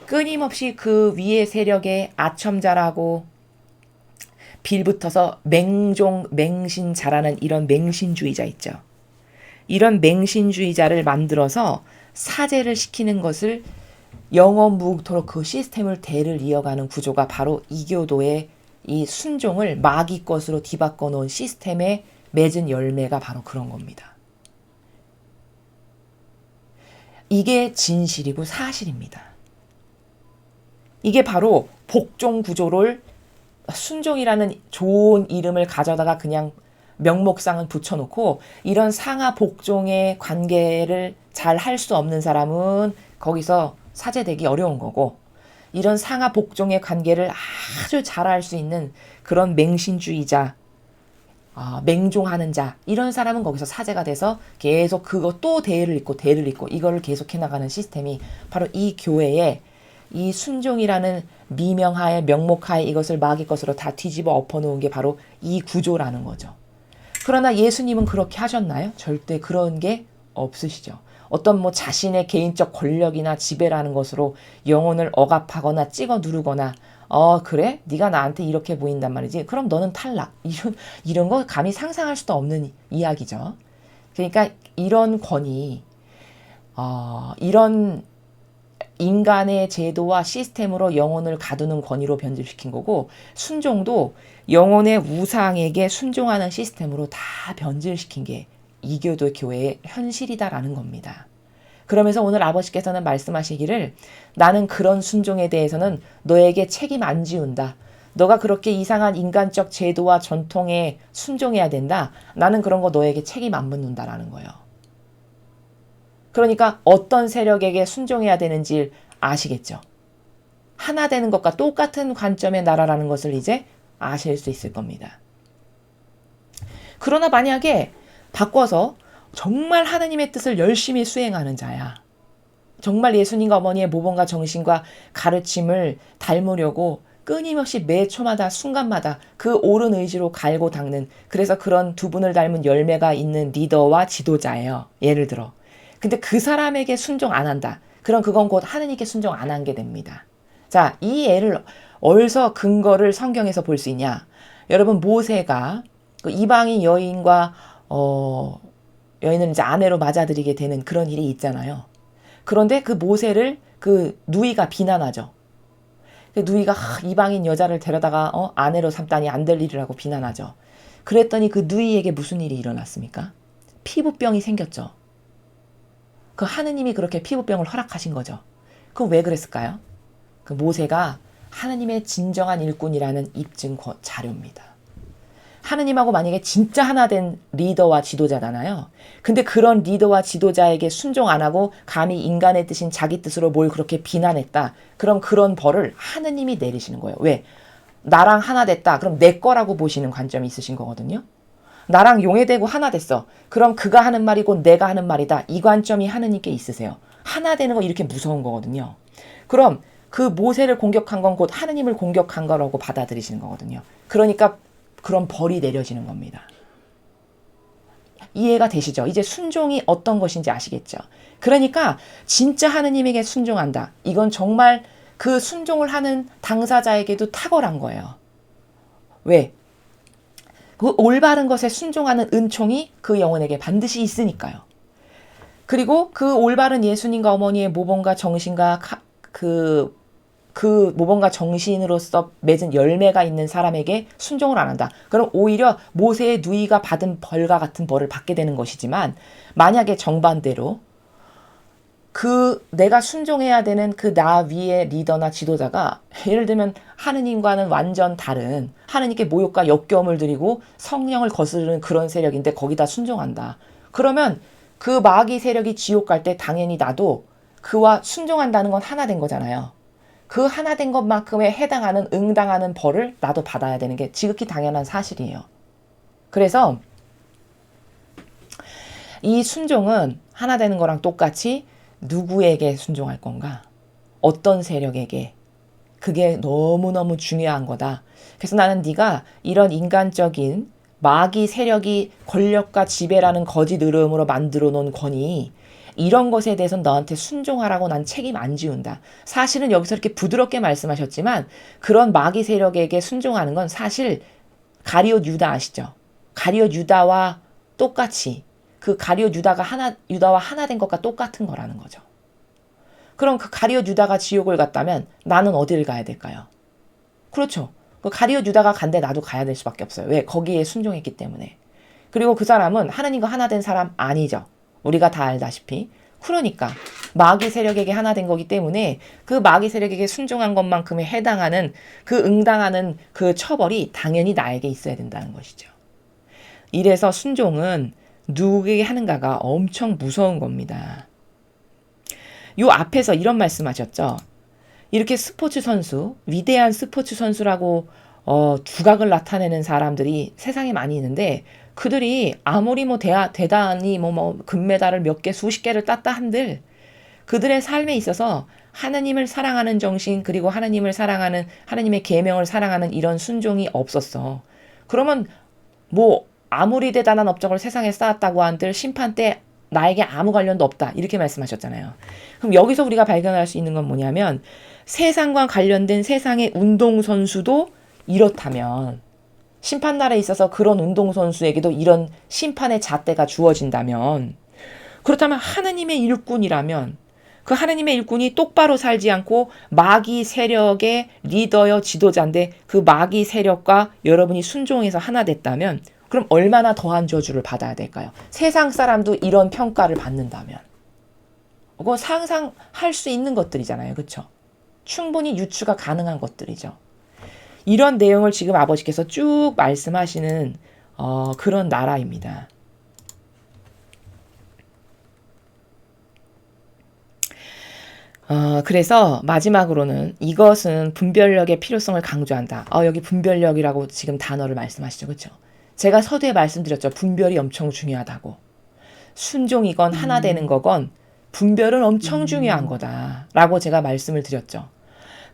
끊임없이 그 위의 세력에 아첨자라고 빌붙어서 맹신 잘하는 이런 맹신주의자 있죠. 이런 맹신주의자를 만들어서 사제를 시키는 것을 영원무토록 그 시스템을 대를 이어가는 구조가 바로 이교도의 이 순종을 마귀 것으로 뒤바꿔 놓은 시스템에 맺은 열매가 바로 그런 겁니다. 이게 진실이고 사실입니다. 이게 바로 복종 구조를 순종이라는 좋은 이름을 가져다가 그냥 명목상은 붙여놓고 이런 상하 복종의 관계를 잘 할 수 없는 사람은 거기서 사제되기 어려운 거고, 이런 상하 복종의 관계를 아주 잘 할 수 있는 그런 맹신주의자, 맹종하는 자, 이런 사람은 거기서 사제가 돼서 계속 그거 또 대를 잇고 이거를 계속 해나가는 시스템이 바로 이 교회의 이 순종이라는 미명하에 명목하에 이것을 마귀 것으로 다 뒤집어 엎어놓은 게 바로 이 구조라는 거죠. 그러나 예수님은 그렇게 하셨나요? 절대 그런 게 없으시죠. 어떤 자신의 개인적 권력이나 지배라는 것으로 영혼을 억압하거나 찍어 누르거나 그래? 네가 나한테 이렇게 보인단 말이지? 그럼 너는 탈락. 이런 거 감히 상상할 수도 없는 이야기죠. 그러니까 이런 권위, 이런 인간의 제도와 시스템으로 영혼을 가두는 권위로 변질시킨 거고, 순종도 영혼의 우상에게 순종하는 시스템으로 다 변질시킨 게 이교도 교회의 현실이다라는 겁니다. 그러면서 오늘 아버지께서는 말씀하시기를 나는 그런 순종에 대해서는 너에게 책임 안 지운다. 너가 그렇게 이상한 인간적 제도와 전통에 순종해야 된다. 나는 그런 거 너에게 책임 안 묻는다라는 거예요. 그러니까 어떤 세력에게 순종해야 되는지 아시겠죠? 하나 되는 것과 똑같은 관점의 나라라는 것을 이제 아실 수 있을 겁니다. 그러나 만약에 바꿔서 정말 하느님의 뜻을 열심히 수행하는 자야. 정말 예수님과 어머니의 모범과 정신과 가르침을 닮으려고 끊임없이 매 초마다 순간마다 그 옳은 의지로 갈고 닦는, 그래서 그런 두 분을 닮은 열매가 있는 리더와 지도자예요. 예를 들어. 근데 그 사람에게 순종 안 한다. 그럼 그건 곧 하느님께 순종 안 한 게 됩니다. 자, 이 예를 어디서 근거를 성경에서 볼 수 있냐? 여러분, 모세가 그 이방인 여인과 여인을 이제 아내로 맞아들이게 되는 그런 일이 있잖아요. 그런데 그 모세를 그 누이가 비난하죠. 그 누이가 이방인 여자를 데려다가 아내로 삼다니 안 될 일이라고 비난하죠. 그랬더니 그 누이에게 무슨 일이 일어났습니까? 피부병이 생겼죠. 그 하느님이 그렇게 피부병을 허락하신 거죠. 그럼 왜 그랬을까요? 그 모세가 하느님의 진정한 일꾼이라는 입증 자료입니다. 하느님하고 만약에 진짜 하나 된 리더와 지도자잖아요. 근데 그런 리더와 지도자에게 순종 안 하고 감히 인간의 뜻인 자기 뜻으로 뭘 그렇게 비난했다. 그럼 그런 벌을 하느님이 내리시는 거예요. 왜? 나랑 하나 됐다. 그럼 내 거라고 보시는 관점이 있으신 거거든요. 나랑 용해되고 하나 됐어. 그럼 그가 하는 말이고 내가 하는 말이다. 이 관점이 하느님께 있으세요. 하나 되는 거 이렇게 무서운 거거든요. 그럼 그 모세를 공격한 건 곧 하느님을 공격한 거라고 받아들이시는 거거든요. 그러니까 그런 벌이 내려지는 겁니다. 이해가 되시죠? 이제 순종이 어떤 것인지 아시겠죠? 그러니까 진짜 하느님에게 순종한다. 이건 정말 그 순종을 하는 당사자에게도 탁월한 거예요. 왜? 그 올바른 것에 순종하는 은총이 그 영혼에게 반드시 있으니까요. 그리고 그 올바른 예수님과 어머니의 모범과 정신과 그 모범과 정신으로서 맺은 열매가 있는 사람에게 순종을 안 한다. 그럼 오히려 모세의 누이가 받은 벌과 같은 벌을 받게 되는 것이지만, 만약에 정반대로 내가 순종해야 되는 그 나 위의 리더나 지도자가 예를 들면 하느님과는 완전 다른, 하느님께 모욕과 역겨움을 드리고 성령을 거스르는 그런 세력인데 거기다 순종한다. 그러면 그 마귀 세력이 지옥 갈 때 당연히 나도 그와 순종한다는 건 하나 된 거잖아요. 그 하나 된 것만큼에 해당하는 응당하는 벌을 나도 받아야 되는 게 지극히 당연한 사실이에요. 그래서 이 순종은 하나 되는 거랑 똑같이 누구에게 순종할 건가? 어떤 세력에게? 그게 너무너무 중요한 거다. 그래서 나는 네가 이런 인간적인 마귀 세력이 권력과 지배라는 거짓 으름으로 만들어 놓은 권위, 이런 것에 대해서는 너한테 순종하라고 난 책임 안 지운다. 사실은 여기서 이렇게 부드럽게 말씀하셨지만 그런 마귀 세력에게 순종하는 건 사실 가룟 유다 아시죠? 가룟 유다와 똑같이 그 가룟 유다와 하나 된 것과 똑같은 거라는 거죠. 그럼 그 가룟 유다가 지옥을 갔다면 나는 어디를 가야 될까요? 그렇죠. 그 가룟 유다가 간데 나도 가야 될 수밖에 없어요. 왜? 거기에 순종했기 때문에. 그리고 그 사람은 하나님과 하나 된 사람 아니죠. 우리가 다 알다시피. 그러니까 마귀 세력에게 하나 된 거기 때문에 그 마귀 세력에게 순종한 것만큼에 해당하는 그 응당하는 그 처벌이 당연히 나에게 있어야 된다는 것이죠. 이래서 순종은 누구에게 하는가가 엄청 무서운 겁니다. 요 앞에서 이런 말씀하셨죠. 이렇게 스포츠 선수, 위대한 스포츠 선수라고 두각을 나타내는 사람들이 세상에 많이 있는데, 그들이 아무리 대단히 금메달을 몇 개, 수십 개를 땄다 한들 그들의 삶에 있어서 하나님을 사랑하는 정신, 그리고 하나님을 사랑하는, 하나님의 계명을 사랑하는 이런 순종이 없었어. 그러면 아무리 대단한 업적을 세상에 쌓았다고 한들 심판 때 나에게 아무 관련도 없다. 이렇게 말씀하셨잖아요. 그럼 여기서 우리가 발견할 수 있는 건 뭐냐면, 세상과 관련된 세상의 운동선수도 이렇다면, 심판날에 있어서 그런 운동선수에게도 이런 심판의 잣대가 주어진다면, 그렇다면 하나님의 일꾼이라면, 그 하나님의 일꾼이 똑바로 살지 않고 마귀 세력의 리더여 지도자인데 그 마귀 세력과 여러분이 순종해서 하나 됐다면, 그럼 얼마나 더한 저주를 받아야 될까요? 세상 사람도 이런 평가를 받는다면 그거 상상할 수 있는 것들이잖아요. 그렇죠? 충분히 유추가 가능한 것들이죠. 이런 내용을 지금 아버지께서 쭉 말씀하시는 그런 나라입니다. 그래서 마지막으로는 이것은 분별력의 필요성을 강조한다. 여기 분별력이라고 지금 단어를 말씀하시죠. 그렇죠? 제가 서두에 말씀드렸죠. 분별이 엄청 중요하다고. 순종이건 하나 되는 거건 분별은 엄청 중요한 거다. 라고 제가 말씀을 드렸죠.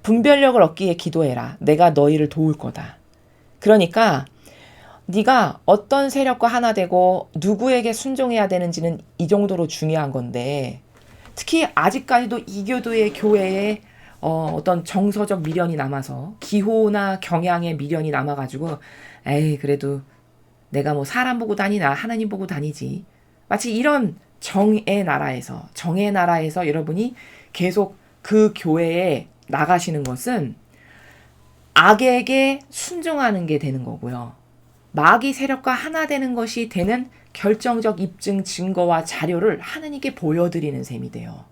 분별력을 얻기 위해 기도해라. 내가 너희를 도울 거다. 그러니까 네가 어떤 세력과 하나 되고 누구에게 순종해야 되는지는 이 정도로 중요한 건데 특히 아직까지도 이교도의 교회에 어떤 정서적 미련이 남아서 기호나 경향의 미련이 남아가지고 에이 그래도 내가 뭐 사람 보고 다니나 하나님 보고 다니지. 마치 이런 정의 나라에서 여러분이 계속 그 교회에 나가시는 것은 악에게 순종하는 게 되는 거고요. 마귀 세력과 하나 되는 것이 되는 결정적 입증 증거와 자료를 하느님께 보여드리는 셈이 돼요.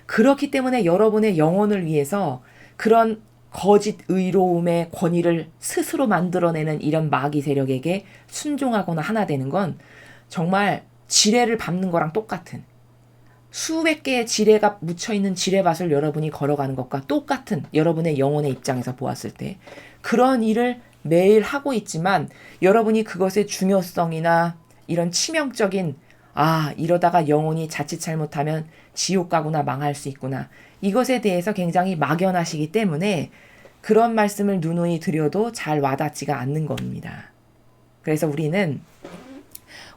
그렇기 때문에 여러분의 영혼을 위해서 그런 거짓 의로움의 권위를 스스로 만들어내는 이런 마귀 세력에게 순종하거나 하나 되는 건 정말 지뢰를 밟는 거랑 똑같은 수백 개의 지뢰가 묻혀있는 지뢰밭을 여러분이 걸어가는 것과 똑같은 여러분의 영혼의 입장에서 보았을 때 그런 일을 매일 하고 있지만 여러분이 그것의 중요성이나 이런 치명적인 이러다가 영혼이 자칫 잘못하면 지옥 가구나 망할 수 있구나. 이것에 대해서 굉장히 막연하시기 때문에 그런 말씀을 누누이 드려도 잘 와닿지가 않는 겁니다. 그래서 우리는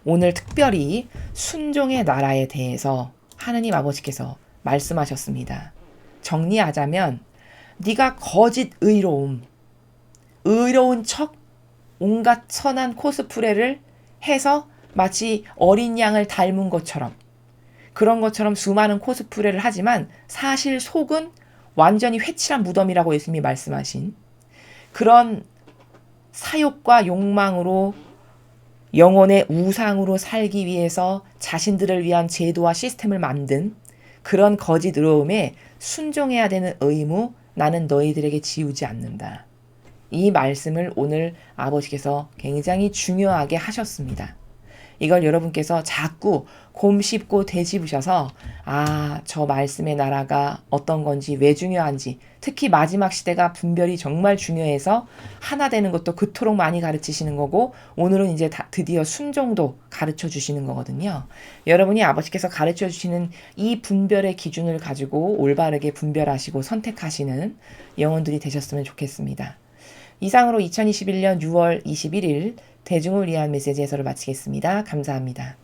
오늘 특별히 순종의 나라에 대해서 하느님 아버지께서 말씀하셨습니다. 정리하자면 네가 거짓 의로운 척 온갖 선한 코스프레를 해서 마치 어린 양을 닮은 것처럼 그런 것처럼 수많은 코스프레를 하지만 사실 속은 완전히 회칠한 무덤이라고 예수님이 말씀하신 그런 사욕과 욕망으로 영혼의 우상으로 살기 위해서 자신들을 위한 제도와 시스템을 만든 그런 거짓 의로움에 순종해야 되는 의무 나는 너희들에게 지우지 않는다. 이 말씀을 오늘 아버지께서 굉장히 중요하게 하셨습니다. 이걸 여러분께서 자꾸 곰씹고 되짚으셔서 저 말씀의 나라가 어떤 건지 왜 중요한지 특히 마지막 시대가 분별이 정말 중요해서 하나 되는 것도 그토록 많이 가르치시는 거고 오늘은 이제 드디어 순종도 가르쳐 주시는 거거든요. 여러분이 아버지께서 가르쳐 주시는 이 분별의 기준을 가지고 올바르게 분별하시고 선택하시는 영혼들이 되셨으면 좋겠습니다. 이상으로 2021년 6월 21일 대중을 위한 메시지 해설을 마치겠습니다. 감사합니다.